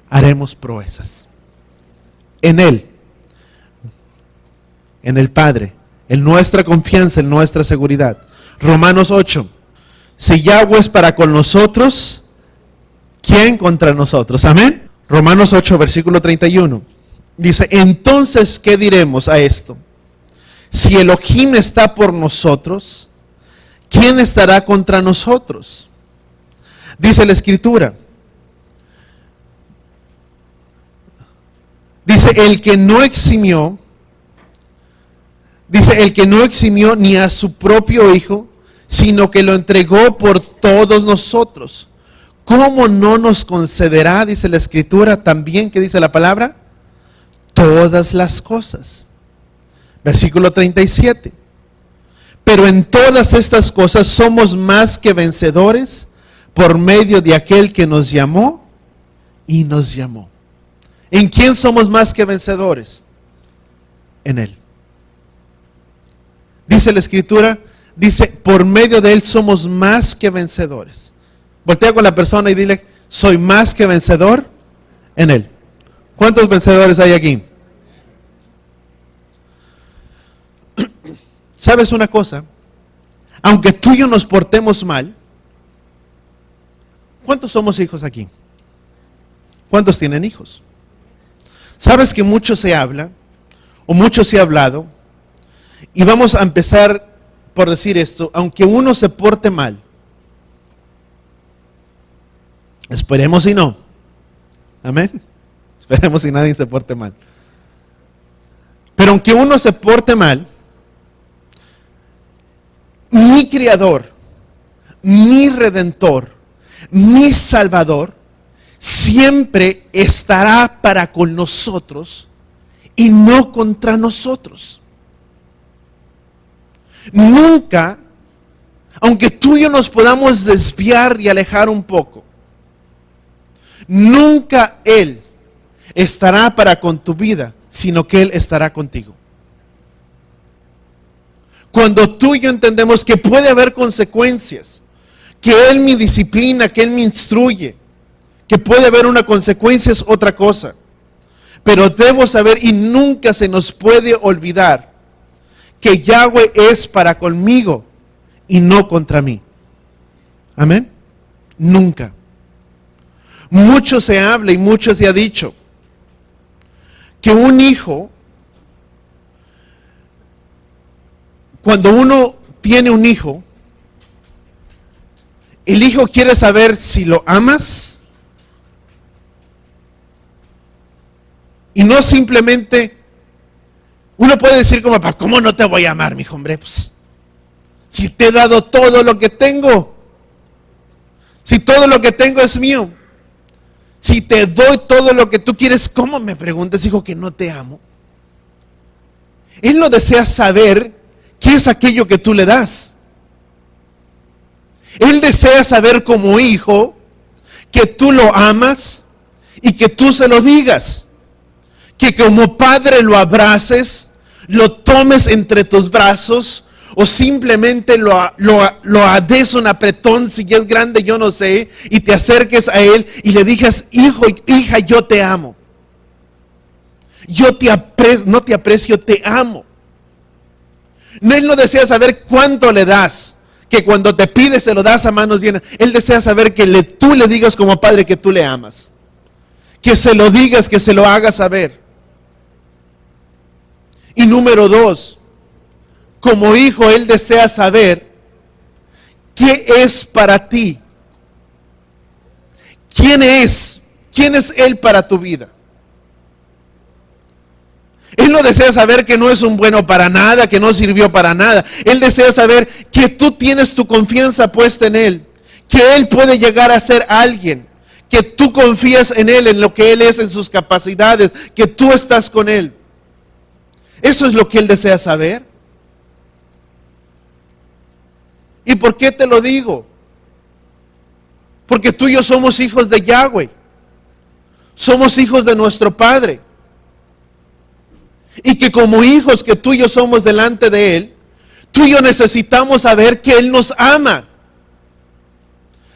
haremos proezas. En Él, en el Padre, en nuestra confianza, en nuestra seguridad. Romanos 8, si Yahweh es para con nosotros, ¿quién contra nosotros? Amén. Romanos 8, versículo 31. Dice, entonces, ¿qué diremos a esto? Si Elohim está por nosotros, ¿quién estará contra nosotros? Dice la Escritura. Dice, el que no eximió ni a su propio Hijo, sino que lo entregó por todos nosotros. ¿Cómo no nos concederá, dice la Escritura, también, ¿qué dice la palabra? Todas las cosas. Versículo 37. Pero en todas estas cosas somos más que vencedores por medio de aquel que nos llamó y nos llamó. ¿En quién somos más que vencedores? En Él. Dice la Escritura, dice, por medio de Él somos más que vencedores. Voltea con la persona y dile, soy más que vencedor en Él. ¿Cuántos vencedores hay aquí? ¿Sabes una cosa? Aunque tú y yo nos portemos mal, ¿cuántos somos hijos aquí? ¿Cuántos tienen hijos? ¿Sabes que mucho se habla, o mucho se ha hablado, y vamos a empezar por decir esto, aunque uno se porte mal, esperemos y no, amén, esperemos y nadie se porte mal, pero aunque uno se porte mal, mi Creador, mi Redentor, mi Salvador, siempre estará para con nosotros y no contra nosotros. Nunca, aunque tú y yo nos podamos desviar y alejar un poco, nunca Él estará para con tu vida, sino que Él estará contigo. Cuando tú y yo entendemos que puede haber consecuencias, que Él me disciplina, que Él me instruye, que puede haber una consecuencia es otra cosa. Pero debo saber, y nunca se nos puede olvidar, que Yahweh es para conmigo y no contra mí. Amén. Nunca. Mucho se habla y mucho se ha dicho que un hijo, cuando uno tiene un hijo, el hijo quiere saber si lo amas y no simplemente, uno puede decir como papá, ¿cómo no te voy a amar, mijo? Hombre, pues, si te he dado todo lo que tengo, si todo lo que tengo es mío, si te doy todo lo que tú quieres, ¿cómo me preguntas, hijo, que no te amo? Él no desea saber qué es aquello que tú le das. Él desea saber como hijo que tú lo amas y que tú se lo digas. Que como padre lo abraces, lo tomes entre tus brazos o simplemente lo des un apretón si ya es grande, yo no sé, y te acerques a él y le digas, hijo, hija, yo te amo. Yo te aprecio, no te aprecio, te amo. Él no desea saber cuánto le das, que cuando te pide se lo das a manos llenas. Él desea saber que tú le digas como padre que tú le amas. Que se lo digas, que se lo hagas saber. Y número 2, como hijo, Él desea saber qué es para ti. ¿Quién es? ¿Quién es Él para tu vida? Él no desea saber que no es un bueno para nada, que no sirvió para nada. Él desea saber que tú tienes tu confianza puesta en Él, que Él puede llegar a ser alguien, que tú confías en Él, en lo que Él es, en sus capacidades, que tú estás con Él. Eso es lo que Él desea saber. ¿Y por qué te lo digo? Porque tú y yo somos hijos de Yahweh. Somos hijos de nuestro Padre. Y que como hijos que tú y yo somos delante de Él, tú y yo necesitamos saber que Él nos ama.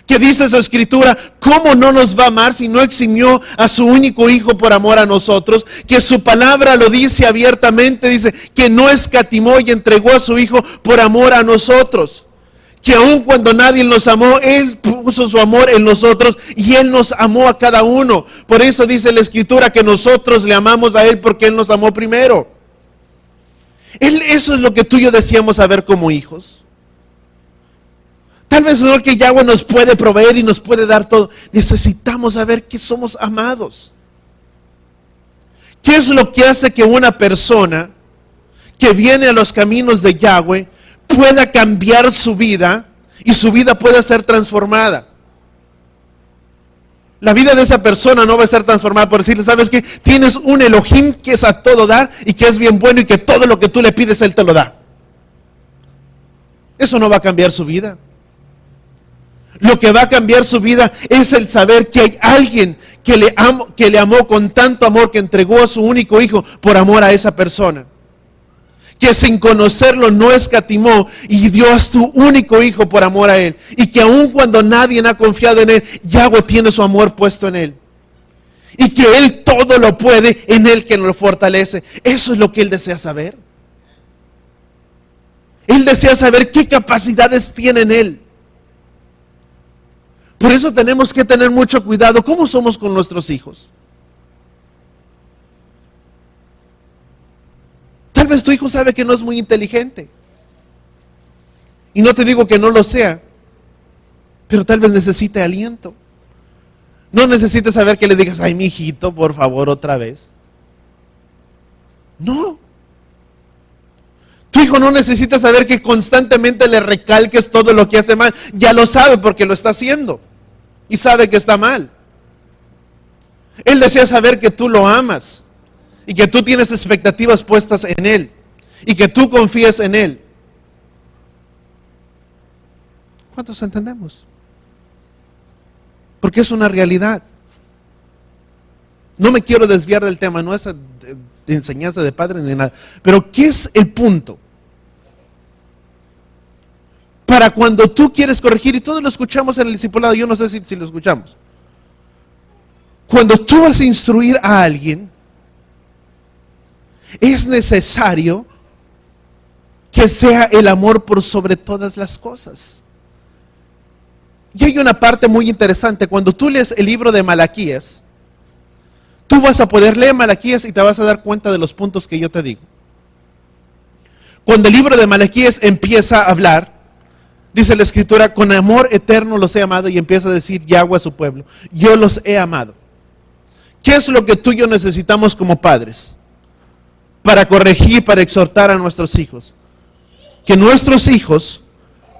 Que dice su escritura, ¿cómo no nos va a amar si no eximió a su único hijo por amor a nosotros? Que su palabra lo dice abiertamente, dice que no escatimó y entregó a su hijo por amor a nosotros. Que aun cuando nadie nos amó, Él puso su amor en nosotros y Él nos amó a cada uno. Por eso dice la escritura que nosotros le amamos a Él porque Él nos amó primero. Eso es lo que tú y yo deseamos saber como hijos. Tal vez no que Yahweh nos puede proveer y nos puede dar todo. Necesitamos saber que somos amados. ¿Qué es lo que hace que una persona que viene a los caminos de Yahweh pueda cambiar su vida y su vida pueda ser transformada? La vida de esa persona no va a ser transformada por decirle, ¿sabes qué? Tienes un Elohim que es a todo dar y que es bien bueno y que todo lo que tú le pides Él te lo da. Eso no va a cambiar su vida. Lo que va a cambiar su vida es el saber que hay alguien que le amó con tanto amor que entregó a su único hijo por amor a esa persona. Que sin conocerlo no escatimó y dio a su único hijo por amor a Él. Y que aun cuando nadie ha confiado en Él, Yahweh tiene su amor puesto en Él. Y que Él todo lo puede en Él que lo fortalece. Eso es lo que Él desea saber. Él desea saber qué capacidades tiene en Él. Por eso tenemos que tener mucho cuidado. ¿Cómo somos con nuestros hijos? Tal vez tu hijo sabe que no es muy inteligente. Y no te digo que no lo sea, pero tal vez necesite aliento. No necesita saber que le digas, ay, mi hijito, por favor, otra vez. No. Tu hijo no necesita saber que constantemente le recalques todo lo que hace mal. Ya lo sabe porque lo está haciendo. Y sabe que está mal. Él desea saber que tú lo amas. Y que tú tienes expectativas puestas en Él. Y que tú confías en Él. ¿Cuántos entendemos? Porque es una realidad. No me quiero desviar del tema, no es de enseñanza de padres ni nada. Pero ¿qué es el punto? Para cuando tú quieres corregir, y todos lo escuchamos en el discipulado, yo no sé si lo escuchamos. Cuando tú vas a instruir a alguien, es necesario que sea el amor por sobre todas las cosas. Y hay una parte muy interesante. Cuando tú lees el libro de Malaquías, tú vas a poder leer Malaquías y te vas a dar cuenta de los puntos que yo te digo. Cuando el libro de Malaquías empieza a hablar, dice la Escritura, con amor eterno los he amado, y empieza a decir Yahweh a su pueblo, yo los he amado. ¿Qué es lo que tú y yo necesitamos como padres? Para corregir, para exhortar a nuestros hijos. Que nuestros hijos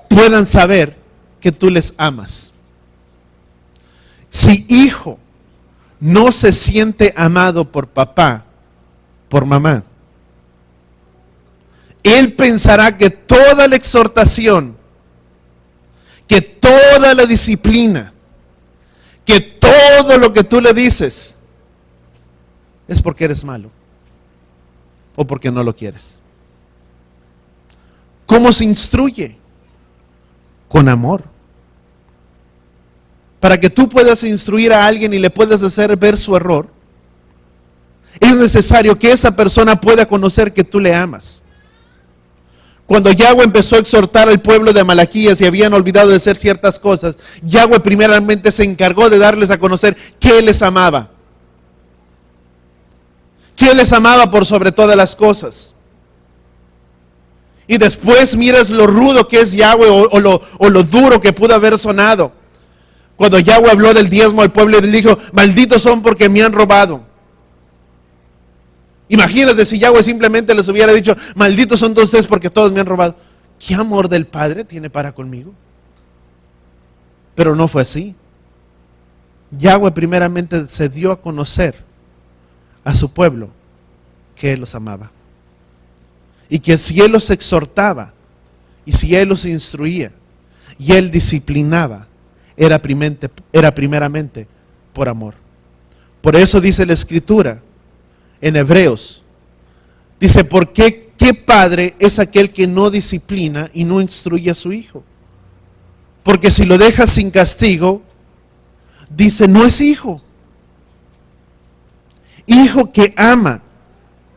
puedan saber que tú les amas. Si hijo no se siente amado por papá, por mamá, él pensará que toda la exhortación, que toda la disciplina, que todo lo que tú le dices es porque eres malo o porque no lo quieres. ¿Cómo se instruye? Con amor. Para que tú puedas instruir a alguien y le puedas hacer ver su error, es necesario que esa persona pueda conocer que tú le amas. Cuando Yahweh empezó a exhortar al pueblo de Malaquías y habían olvidado de hacer ciertas cosas, Yahweh primeramente se encargó de darles a conocer que Él les amaba. Que Él les amaba por sobre todas las cosas. Y después miras lo rudo que es Yahweh o lo duro que pudo haber sonado. Cuando Yahweh habló del diezmo al pueblo y le dijo, malditos son porque me han robado. Imagínate si Yahweh simplemente les hubiera dicho, malditos son todos ustedes porque todos me han robado. ¿Qué amor del Padre tiene para conmigo? Pero no fue así. Yahweh primeramente se dio a conocer a su pueblo que Él los amaba. Y que si Él los exhortaba, y si Él los instruía, y Él disciplinaba, era primeramente por amor. Por eso dice la Escritura, en Hebreos, dice, ¿por qué padre es aquel que no disciplina y no instruye a su hijo? Porque si lo deja sin castigo, dice, no es hijo. Hijo que ama,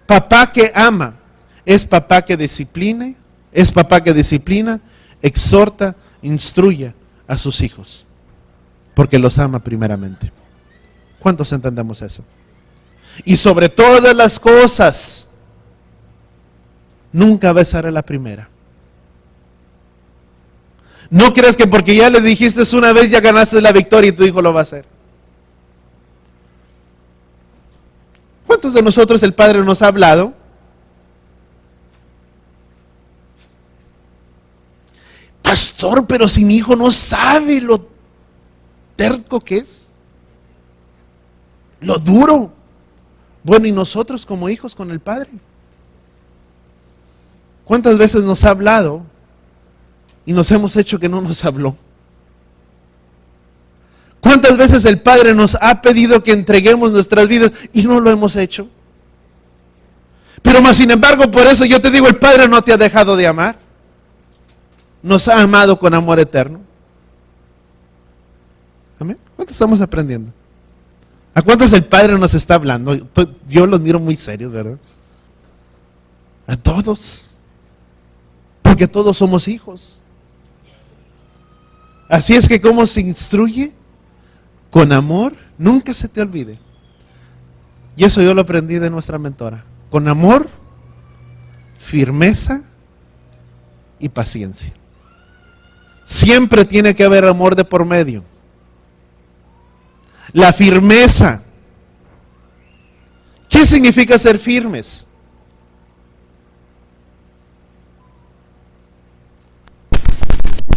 papá que ama, es papá que discipline, es papá que disciplina, exhorta, instruye a sus hijos, porque los ama primeramente. ¿Cuántos entendemos eso? Y sobre todas las cosas, nunca besaré la primera. No creas que porque ya le dijiste una vez ya ganaste la victoria y tu hijo lo va a hacer. ¿Cuántos de nosotros el Padre nos ha hablado? Pastor, pero si mi hijo no sabe lo terco que es, lo duro. Bueno, y nosotros como hijos con el Padre, ¿cuántas veces nos ha hablado y nos hemos hecho que no nos habló? ¿Cuántas veces el Padre nos ha pedido que entreguemos nuestras vidas y no lo hemos hecho? Pero más sin embargo, por eso yo te digo, el Padre no te ha dejado de amar. Nos ha amado con amor eterno. ¿Amén? ¿Cuánto estamos aprendiendo? ¿A cuántos el Padre nos está hablando? Yo los miro muy serios, ¿verdad? A todos. Porque todos somos hijos. Así es que ¿cómo se instruye? Con amor, nunca se te olvide. Y eso yo lo aprendí de nuestra mentora. Con amor, firmeza y paciencia. Siempre tiene que haber amor de por medio. La firmeza. ¿Qué significa ser firmes?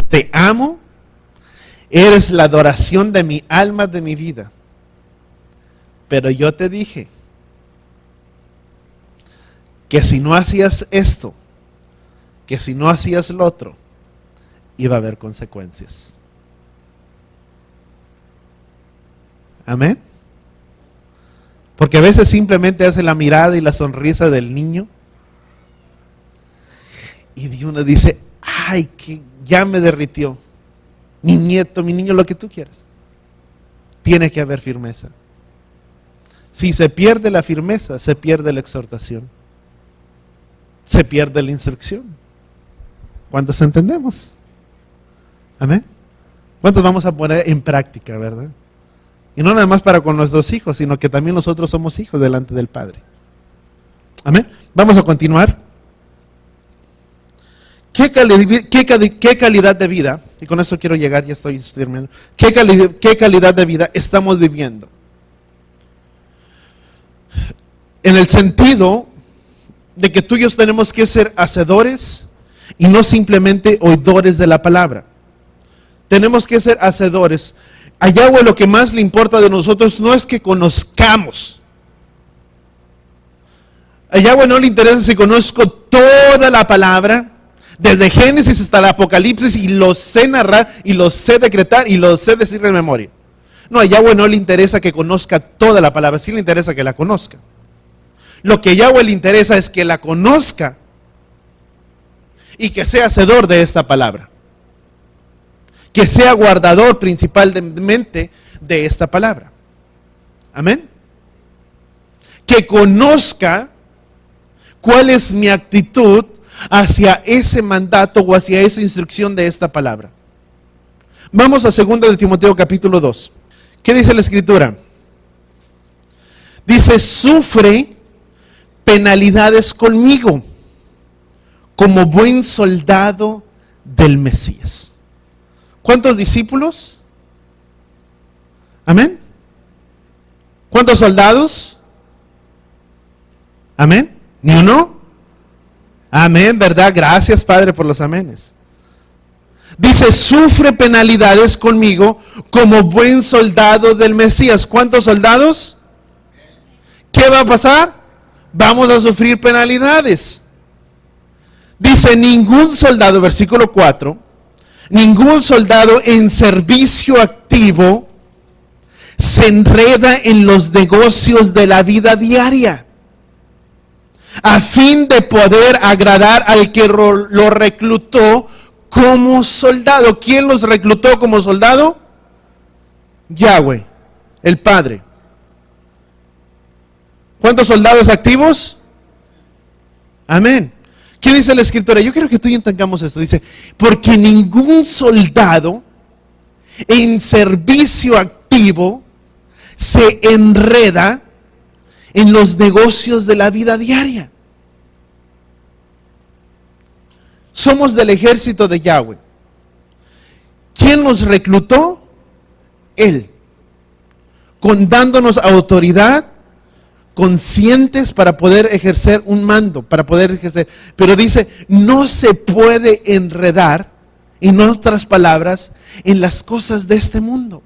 Te amo, eres la adoración de mi alma, de mi vida. Pero yo te dije que si no hacías esto, que si no hacías lo otro, iba a haber consecuencias. Amén. Porque a veces simplemente hace la mirada y la sonrisa del niño y uno dice, ay, que ya me derritió. Mi nieto, mi niño, lo que tú quieras. Tiene que haber firmeza. Si se pierde la firmeza, se pierde la exhortación. se pierde la instrucción. ¿Cuántos entendemos? Amén. ¿Cuántos vamos a poner en práctica, verdad? Y no nada más para con nuestros hijos, sino que también nosotros somos hijos delante del Padre. Amén. Vamos a continuar. ¿Qué calidad de vida? Y con eso quiero llegar, ya estoy terminando. ¿Qué calidad de vida estamos viviendo? En el sentido de que tú y yo tenemos que ser hacedores y no simplemente oidores de la palabra. Tenemos que ser hacedores. A Yahweh lo que más le importa de nosotros no es que conozcamos. A Yahweh no le interesa si conozco toda la palabra, desde Génesis hasta el Apocalipsis, y lo sé narrar, y lo sé decretar, y lo sé decir de memoria. No, a Yahweh no le interesa que conozca toda la palabra, sí le interesa que la conozca. Lo que a Yahweh le interesa es que la conozca y que sea hacedor de esta palabra. Que sea guardador principalmente de esta palabra. Amén. Que conozca cuál es mi actitud hacia ese mandato o hacia esa instrucción de esta palabra. Vamos a 2 de Timoteo capítulo 2. ¿Qué dice la Escritura? Dice, sufre penalidades conmigo como buen soldado del Mesías. ¿Cuántos discípulos? Amén. ¿Cuántos soldados? Amén. ¿Ni uno? Amén, ¿verdad? Gracias, Padre, por los amenes. Dice, sufre penalidades conmigo como buen soldado del Mesías. ¿Cuántos soldados? ¿Qué va a pasar? Vamos a sufrir penalidades. Dice, ningún soldado, versículo 4, ningún soldado en servicio activo se enreda en los negocios de la vida diaria, a fin de poder agradar al que lo reclutó como soldado. ¿Quién los reclutó como soldado? Yahweh, el Padre. ¿Cuántos soldados activos? Amén. ¿Qué dice la Escritura? Yo quiero que tú y yo entendamos esto. Dice, porque ningún soldado en servicio activo se enreda en los negocios de la vida diaria. Somos del ejército de Yahweh. ¿Quién nos reclutó? Él. Dándonos autoridad, conscientes para poder ejercer un mando, para poder ejercer. Pero dice, no se puede enredar, en otras palabras, en las cosas de este mundo.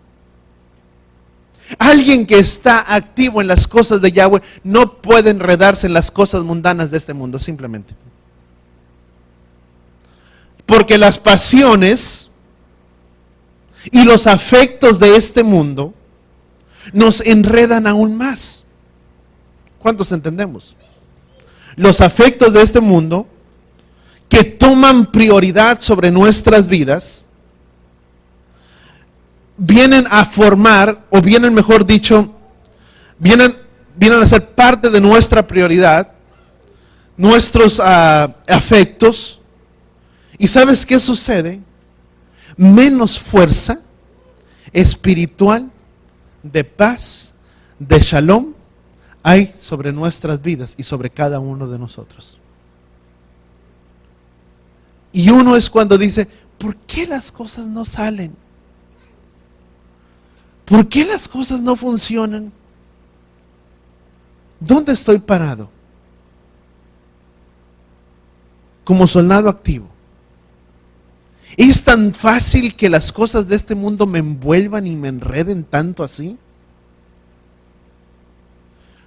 Alguien que está activo en las cosas de Yahweh no puede enredarse en las cosas mundanas de este mundo, simplemente. Porque las pasiones y los afectos de este mundo nos enredan aún más. ¿Cuántos entendemos? Los afectos de este mundo que toman prioridad sobre nuestras vidas vienen a formar, o vienen, mejor dicho, vienen a ser parte de nuestra prioridad, nuestros afectos. ¿Y sabes qué sucede? Menos fuerza espiritual, de paz, de shalom, hay sobre nuestras vidas y sobre cada uno de nosotros. Y uno es cuando dice, ¿por qué las cosas no salen? ¿Por qué las cosas no funcionan? ¿Dónde estoy parado? Como soldado activo. ¿Es tan fácil que las cosas de este mundo me envuelvan y me enreden tanto así?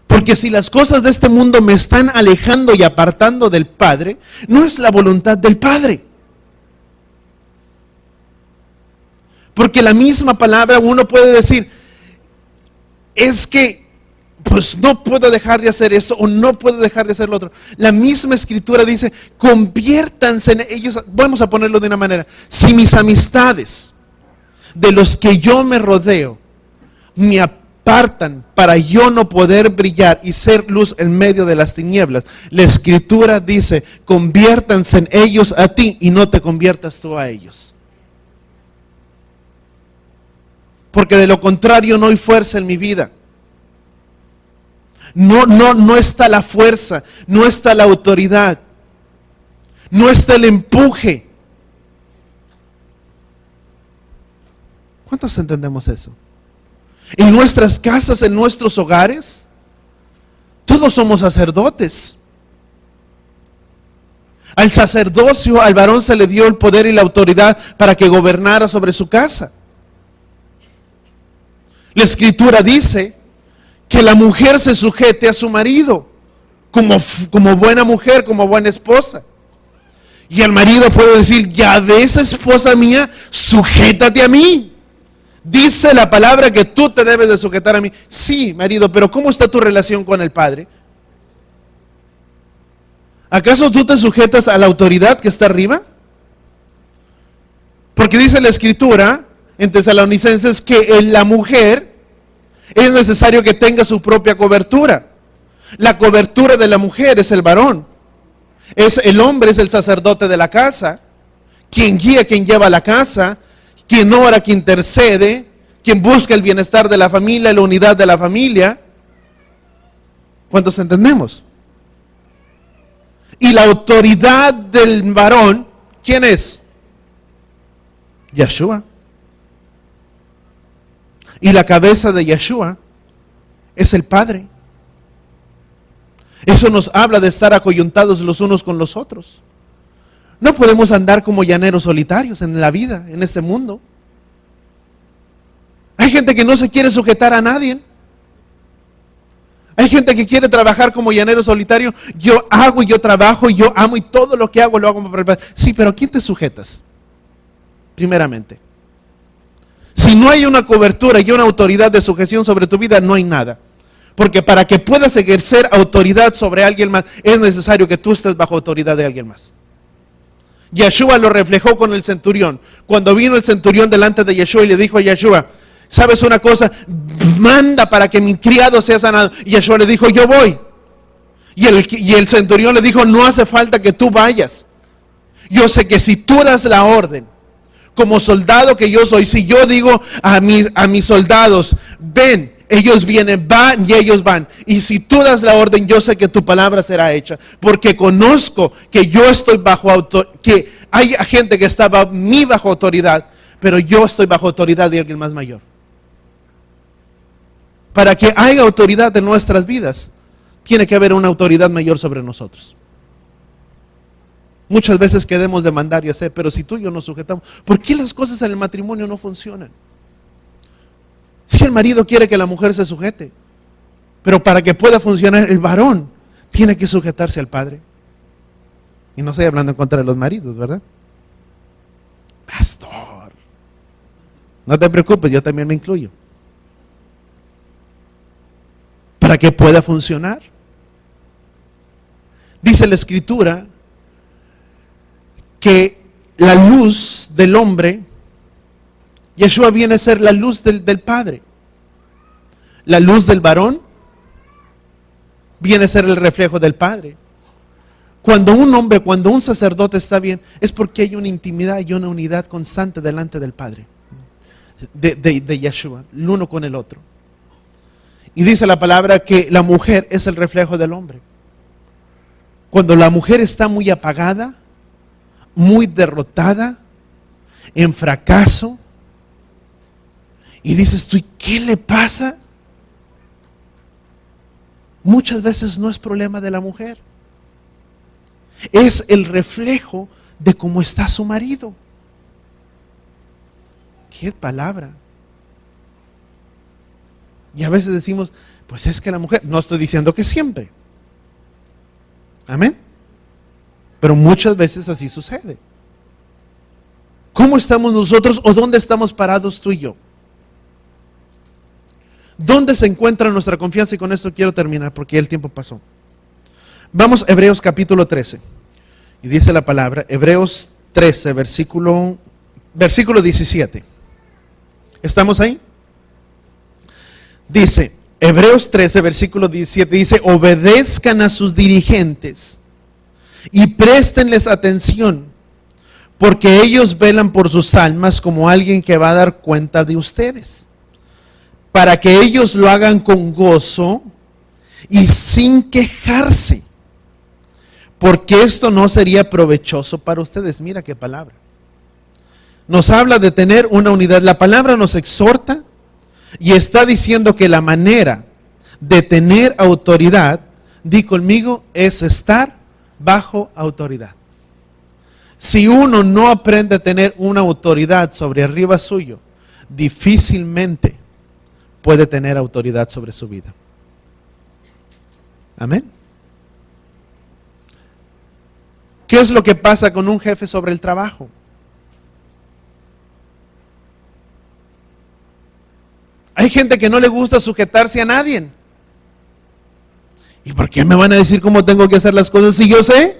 Porque si las cosas de este mundo me están alejando y apartando del Padre, no es la voluntad del Padre. Porque la misma palabra uno puede decir, es que pues no puedo dejar de hacer esto o no puedo dejar de hacer lo otro. La misma Escritura dice, conviértanse en ellos. Vamos a ponerlo de una manera. Si mis amistades, de los que yo me rodeo, apartan para yo no poder brillar y ser luz en medio de las tinieblas. La Escritura dice, conviértanse en ellos a ti y no te conviertas tú a ellos. Porque de lo contrario no hay fuerza en mi vida. No está la fuerza, no está la autoridad, no está el empuje. ¿Cuántos entendemos eso? En nuestras casas, en nuestros hogares, todos somos sacerdotes. Al sacerdocio, al varón se le dio el poder y la autoridad para que gobernara sobre su casa. La Escritura dice que la mujer se sujete a su marido como buena mujer, como buena esposa. Y el marido puede decir, ya ves, esposa mía, sujétate a mí. Dice la palabra que tú te debes de sujetar a mí. Sí, marido, pero ¿cómo está tu relación con el Padre? ¿Acaso tú te sujetas a la autoridad que está arriba? Porque dice la Escritura en Tesalonicenses que en la mujer es necesario que tenga su propia cobertura. La cobertura de la mujer es el varón. El hombre es el sacerdote de la casa, quien guía, quien lleva la casa, quien ora, quien intercede, quien busca el bienestar de la familia, la unidad de la familia. ¿Cuántos entendemos? Y la autoridad del varón, ¿quién es? Yeshua. Y la cabeza de Yeshua es el Padre. Eso nos habla de estar acoyuntados los unos con los otros. No podemos andar como llaneros solitarios en la vida, en este mundo. Hay gente que no se quiere sujetar a nadie. Hay gente que quiere trabajar como llanero solitario. Yo hago y yo trabajo y yo amo y todo lo que hago lo hago para el Padre. Sí, pero ¿a quién te sujetas? Primeramente. Si no hay una cobertura y una autoridad de sujeción sobre tu vida, no hay nada. Porque para que puedas ejercer autoridad sobre alguien más, es necesario que tú estés bajo autoridad de alguien más. Yeshua lo reflejó con el centurión. Cuando vino el centurión delante de Yeshua y le dijo a Yeshua, ¿sabes una cosa? Manda para que mi criado sea sanado. Y Yeshua le dijo, yo voy. Y el centurión le dijo, no hace falta que tú vayas. Yo sé que si tú das la orden, como soldado que yo soy, si yo digo a mis soldados, ven, ellos vienen, van y ellos van. Y si tú das la orden, yo sé que tu palabra será hecha. Porque conozco que yo estoy bajo autoridad, que hay gente que está bajo autoridad, pero yo estoy bajo autoridad de alguien más mayor. Para que haya autoridad en nuestras vidas, tiene que haber una autoridad mayor sobre nosotros. Muchas veces queremos demandar y hacer, pero si tú y yo nos sujetamos, ¿por qué las cosas en el matrimonio no funcionan? Si el marido quiere que la mujer se sujete, pero para que pueda funcionar el varón tiene que sujetarse al padre. Y no estoy hablando en contra de los maridos, ¿verdad? Pastor, no te preocupes, yo también me incluyo. Para que pueda funcionar. Dice la Escritura que la luz del hombre, Yeshua viene a ser la luz del Padre. La luz del varón viene a ser el reflejo del Padre. Cuando un hombre, cuando un sacerdote está bien, es porque hay una intimidad y una unidad constante delante del Padre, de Yeshua, el uno con el otro. Y dice la palabra que la mujer es el reflejo del hombre. Cuando la mujer está muy apagada, muy derrotada, en fracaso, y dices tú, ¿y qué le pasa? Muchas veces no es problema de la mujer. Es el reflejo de cómo está su marido. ¿Qué palabra? Y a veces decimos, pues es que la mujer, no estoy diciendo que siempre. Amén. Pero muchas veces así sucede. ¿Cómo estamos nosotros o dónde estamos parados tú y yo? ¿Dónde se encuentra nuestra confianza? Y con esto quiero terminar porque el tiempo pasó. Vamos a Hebreos capítulo 13. Y dice la palabra, Hebreos 13, versículo 17. ¿Estamos ahí? Dice, Hebreos 13, versículo 17, dice, obedezcan a sus dirigentes y préstenles atención, porque ellos velan por sus almas como alguien que va a dar cuenta de ustedes, para que ellos lo hagan con gozo y sin quejarse, porque esto no sería provechoso para ustedes. Mira qué palabra. Nos habla de tener una unidad. La palabra nos exhorta y está diciendo que la manera de tener autoridad, di conmigo, es estar bajo autoridad. Si uno no aprende a tener una autoridad sobre arriba suyo, difícilmente puede tener autoridad sobre su vida. Amén. ¿Qué es lo que pasa con un jefe sobre el trabajo? Hay gente que no le gusta sujetarse a nadie. ¿Y por qué me van a decir cómo tengo que hacer las cosas si yo sé?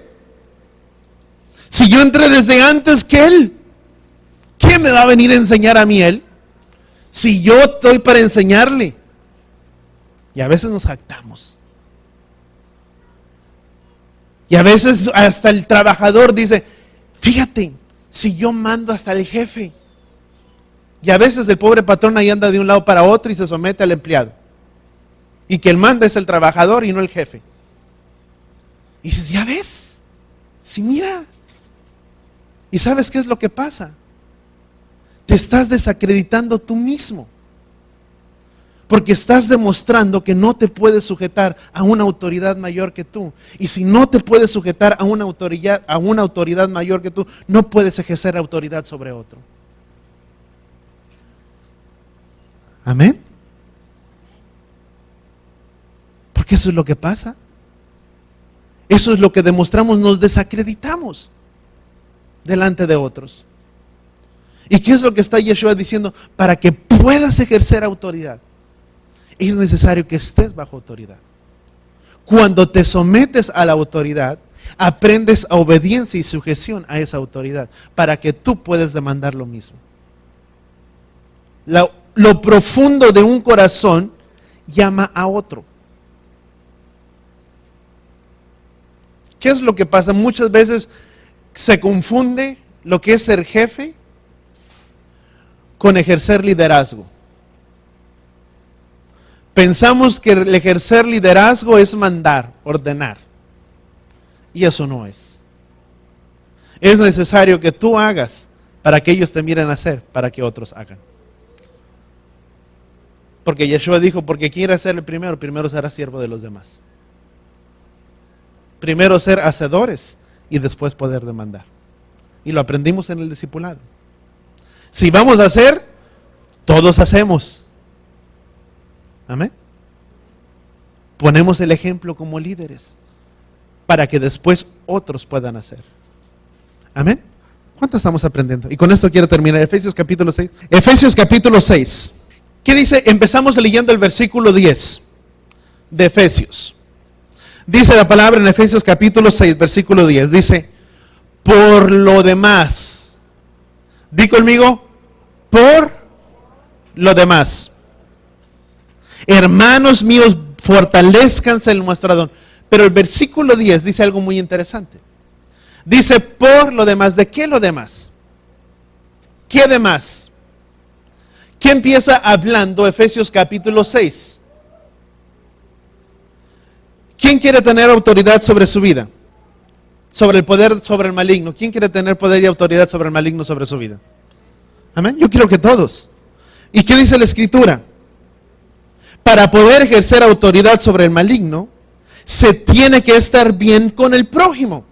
Si yo entré desde antes que él, ¿quién me va a venir a enseñar a mí él? Si yo estoy para enseñarle. Y a veces nos jactamos. Y a veces hasta el trabajador dice, fíjate, si yo mando hasta el jefe. Y a veces el pobre patrón ahí anda de un lado para otro y se somete al empleado. Y que el manda es el trabajador y no el jefe. Y dices, ya ves, sí, mira. ¿Y sabes qué es lo que pasa? Te estás desacreditando tú mismo. Porque estás demostrando que no te puedes sujetar a una autoridad mayor que tú. Y si no te puedes sujetar a una autoridad mayor que tú, no puedes ejercer autoridad sobre otro. Amén. Porque eso es lo que pasa. Eso es lo que demostramos, nos desacreditamos delante de otros. ¿Y qué es lo que está Yeshua diciendo? Para que puedas ejercer autoridad, es necesario que estés bajo autoridad. Cuando te sometes a la autoridad, aprendes a obediencia y sujeción a esa autoridad, para que tú puedas demandar lo mismo. Lo profundo de un corazón llama a otro. ¿Qué es lo que pasa? Muchas veces se confunde lo que es ser jefe con ejercer liderazgo. Pensamos que el ejercer liderazgo es mandar, ordenar. Y eso no es. Es necesario que tú hagas para que ellos te miren hacer, para que otros hagan. Porque Yeshua dijo, porque quiere ser el primero, primero será siervo de los demás. Primero ser hacedores y después poder demandar. Y lo aprendimos en el discipulado. Si vamos a hacer, todos hacemos. Amén. Ponemos el ejemplo como líderes para que después otros puedan hacer. Amén. ¿Cuánto estamos aprendiendo? Y con esto quiero terminar. Efesios capítulo 6. Efesios capítulo 6. ¿Qué dice? Empezamos leyendo el versículo 10 de Efesios. Dice la palabra en Efesios capítulo 6, versículo 10. Dice, por lo demás. Di conmigo, por lo demás. Hermanos míos, fortalezcanse en nuestro don. Pero el versículo 10 dice algo muy interesante. Dice, por lo demás. ¿De qué lo demás? ¿Qué demás? ¿Qué empieza hablando Efesios capítulo 6? ¿Quién quiere tener autoridad sobre su vida? Sobre el poder, sobre el maligno. ¿Quién quiere tener poder y autoridad sobre el maligno, sobre su vida? Amén. Yo quiero que todos. ¿Y qué dice la Escritura? Para poder ejercer autoridad sobre el maligno, se tiene que estar bien con el prójimo.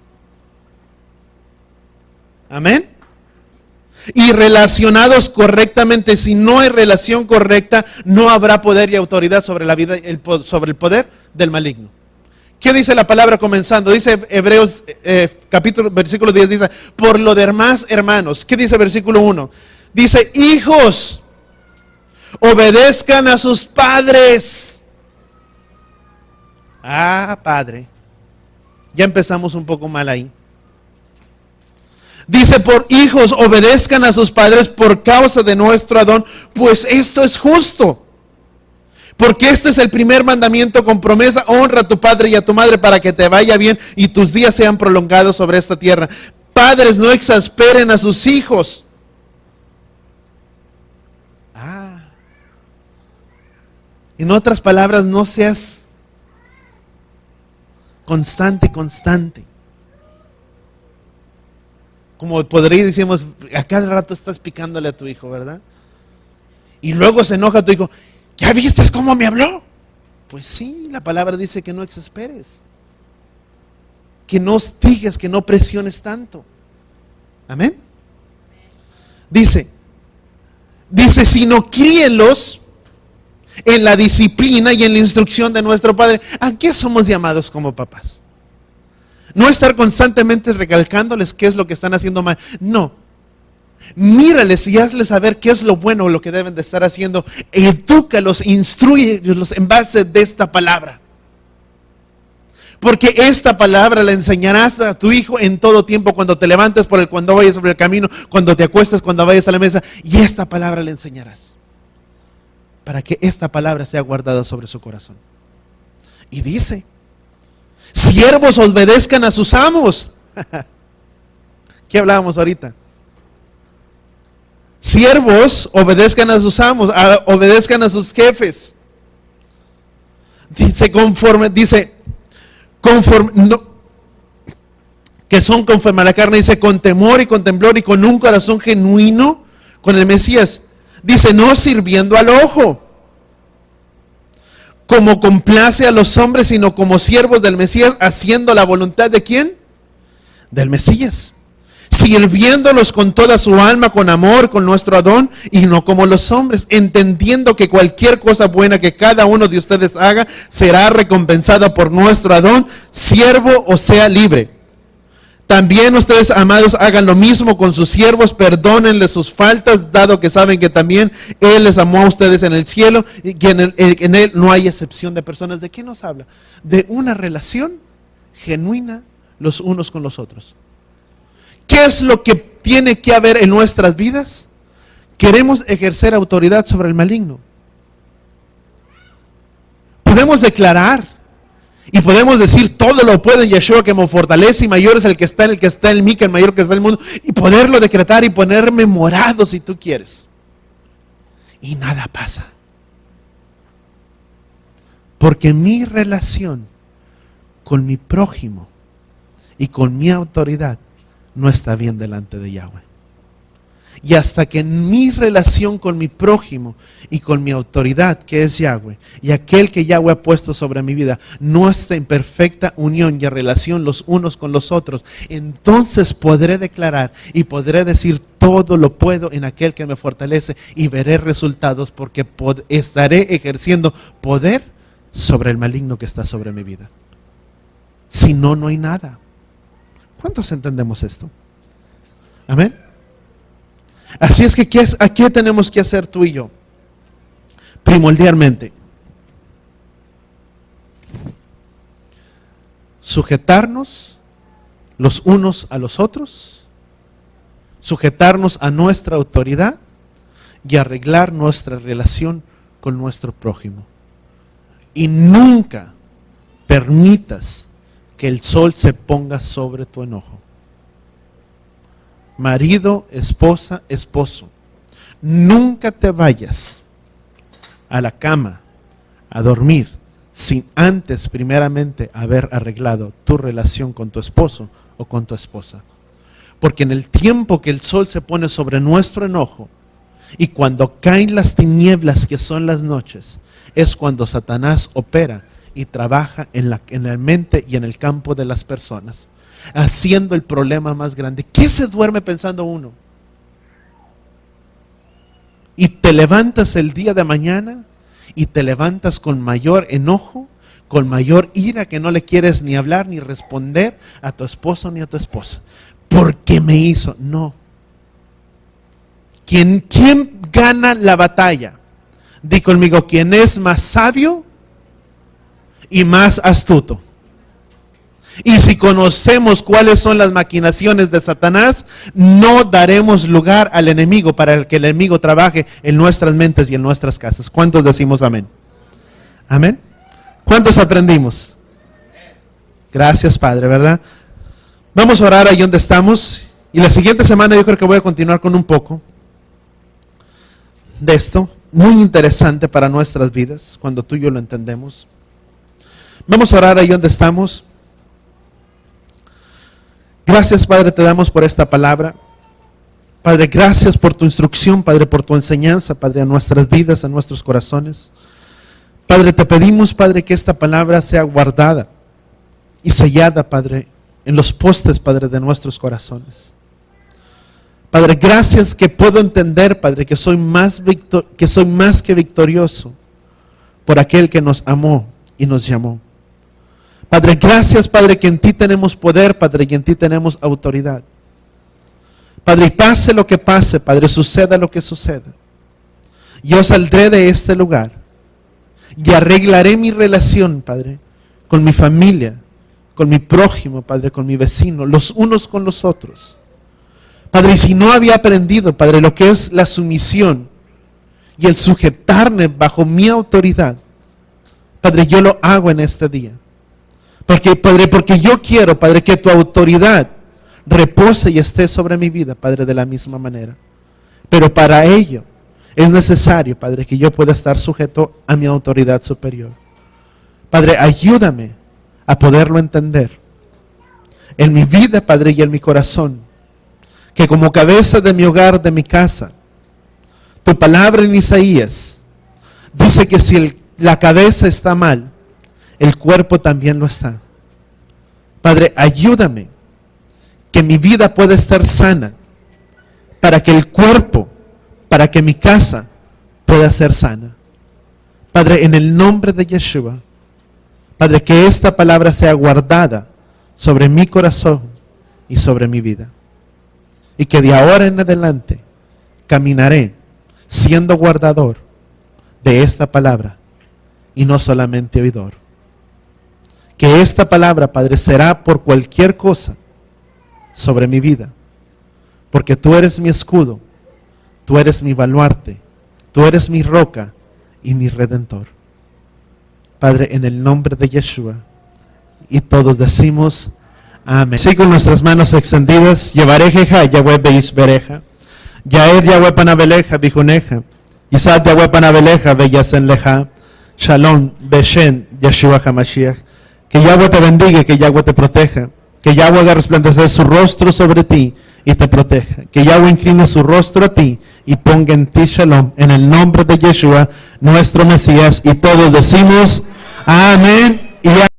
Amén. Y relacionados correctamente. Si no hay relación correcta, no habrá poder y autoridad sobre la vida, sobre el poder del maligno. ¿Qué dice la palabra comenzando? Dice Hebreos capítulo, versículo 10, dice, por lo demás, hermanos. ¿Qué dice versículo 1? Dice, hijos, obedezcan a sus padres. Ah, padre. Ya empezamos un poco mal ahí. Dice, por hijos, obedezcan a sus padres por causa de nuestro Adón, pues esto es justo. Porque este es el primer mandamiento con promesa: honra a tu padre y a tu madre para que te vaya bien y tus días sean prolongados sobre esta tierra. Padres, no exasperen a sus hijos. En otras palabras, no seas constante. Como podría decimos, a cada rato estás picándole a tu hijo, ¿verdad? Y luego se enoja tu hijo. ¿Ya viste cómo me habló? Pues sí, la palabra dice que no exasperes, que no hostigues, que no presiones tanto. Amén. Dice, sino críenlos en la disciplina y en la instrucción de nuestro Padre. ¿A qué somos llamados como papás? No estar constantemente recalcándoles qué es lo que están haciendo mal. No. Mírales y hazles saber qué es lo bueno o lo que deben de estar haciendo. Edúcalos, instrúyelos en base de esta palabra. Porque esta palabra la enseñarás a tu hijo en todo tiempo, cuando te levantes, cuando vayas sobre el camino, cuando te acuestes, cuando vayas a la mesa. Y esta palabra le enseñarás, para que esta palabra sea guardada sobre su corazón. Y dice, siervos, obedezcan a sus amos. ¿Qué hablábamos ahorita? Siervos, obedezcan a sus amos, obedezcan a sus jefes. Que son conforme a la carne, dice, con temor y con temblor y con un corazón genuino con el Mesías. Dice, no sirviendo al ojo, como complace a los hombres, sino como siervos del Mesías, haciendo la voluntad ¿de quién? Del Mesías. Sirviéndolos con toda su alma, con amor, con nuestro Adón, y no como los hombres, entendiendo que cualquier cosa buena que cada uno de ustedes haga, será recompensada por nuestro Adón, siervo o sea libre. También ustedes, amados, hagan lo mismo con sus siervos, perdónenles sus faltas, dado que saben que también Él les amó a ustedes en el cielo, y que en Él no hay excepción de personas. ¿De qué nos habla? De una relación genuina los unos con los otros. ¿Qué es lo que tiene que haber en nuestras vidas? Queremos ejercer autoridad sobre el maligno. Podemos declarar y podemos decir, todo lo puedo en Yeshua que me fortalece, y mayor es el que está en mí que el mayor que está en el mundo, y poderlo decretar y ponerme morado si tú quieres. Y nada pasa. Porque mi relación con mi prójimo y con mi autoridad no está bien delante de Yahweh. Y hasta que mi relación con mi prójimo y con mi autoridad, que es Yahweh, y aquel que Yahweh ha puesto sobre mi vida, no esté en perfecta unión y relación los unos con los otros, entonces podré declarar y podré decir, todo lo puedo en aquel que me fortalece, y veré resultados, porque estaré ejerciendo poder sobre el maligno que está sobre mi vida. Si no, no hay nada. ¿Cuántos entendemos esto? Amén. Así es que, ¿qué tenemos que hacer tú y yo? Primordialmente, sujetarnos los unos a los otros, sujetarnos a nuestra autoridad y arreglar nuestra relación con nuestro prójimo. Y nunca permitas que el sol se ponga sobre tu enojo. Marido, esposa, esposo, nunca te vayas a la cama a dormir sin antes primeramente haber arreglado tu relación con tu esposo o con tu esposa. Porque en el tiempo que el sol se pone sobre nuestro enojo y cuando caen las tinieblas que son las noches, es cuando Satanás opera y trabaja en la mente y en el campo de las personas, haciendo el problema más grande. ¿Qué se duerme pensando uno? Y te levantas el día de mañana y te levantas con mayor enojo, con mayor ira, que no le quieres ni hablar ni responder a tu esposo ni a tu esposa. ¿Por qué me hizo? No. ¿Quién gana la batalla? Di conmigo, ¿quién es más sabio y más astuto? Y si conocemos cuáles son las maquinaciones de Satanás, no daremos lugar al enemigo para que el enemigo trabaje en nuestras mentes y en nuestras casas. ¿Cuántos decimos amén? Amén. ¿Cuántos aprendimos? Gracias, Padre, ¿verdad? Vamos a orar ahí donde estamos. Y la siguiente semana yo creo que voy a continuar con un poco de esto. Muy interesante para nuestras vidas, cuando tú y yo lo entendemos. Vamos a orar ahí donde estamos. Gracias, Padre, te damos por esta palabra. Padre, gracias por tu instrucción, Padre, por tu enseñanza, Padre, a nuestras vidas, a nuestros corazones. Padre, te pedimos, Padre, que esta palabra sea guardada y sellada, Padre, en los postes, Padre, de nuestros corazones. Padre, gracias que puedo entender, Padre, que soy más que victorioso por aquel que nos amó y nos llamó. Padre, gracias, Padre, que en ti tenemos poder, Padre, y en ti tenemos autoridad. Padre, y pase lo que pase, Padre, suceda lo que suceda, yo saldré de este lugar y arreglaré mi relación, Padre, con mi familia, con mi prójimo, Padre, con mi vecino, los unos con los otros. Padre, y si no había aprendido, Padre, lo que es la sumisión y el sujetarme bajo mi autoridad, Padre, yo lo hago en este día. Padre, porque yo quiero, Padre, que tu autoridad repose y esté sobre mi vida, Padre, de la misma manera. Pero para ello es necesario, Padre, que yo pueda estar sujeto a mi autoridad superior. Padre, ayúdame a poderlo entender en mi vida, Padre, y en mi corazón, que como cabeza de mi hogar, de mi casa, tu palabra en Isaías dice que si la cabeza está mal, el cuerpo también lo está. Padre, ayúdame que mi vida pueda estar sana, para que el cuerpo, para que mi casa pueda ser sana. Padre, en el nombre de Yeshua, Padre, que esta palabra sea guardada sobre mi corazón y sobre mi vida. Y que de ahora en adelante caminaré siendo guardador de esta palabra y no solamente oidor. Que esta palabra, Padre, será por cualquier cosa sobre mi vida, porque tú eres mi escudo, tú eres mi baluarte, tú eres mi roca y mi redentor. Padre, en el nombre de Yeshua, y todos decimos amén. Sí, con nuestras manos extendidas, Yevarejeja, Yahweh Beisbereja, Yaer Yahweh Panabeleja, Bijuneja, Isaac Yahweh Panabeleja, Beyasenleja, Shalom, Beshen, Yeshua HaMashiach. Que Yahweh te bendiga, que Yahweh te proteja, que Yahweh haga resplandecer su rostro sobre ti y te proteja, que Yahweh incline su rostro a ti y ponga en ti Shalom, en el nombre de Yeshua, nuestro Mesías, y todos decimos amén y amén.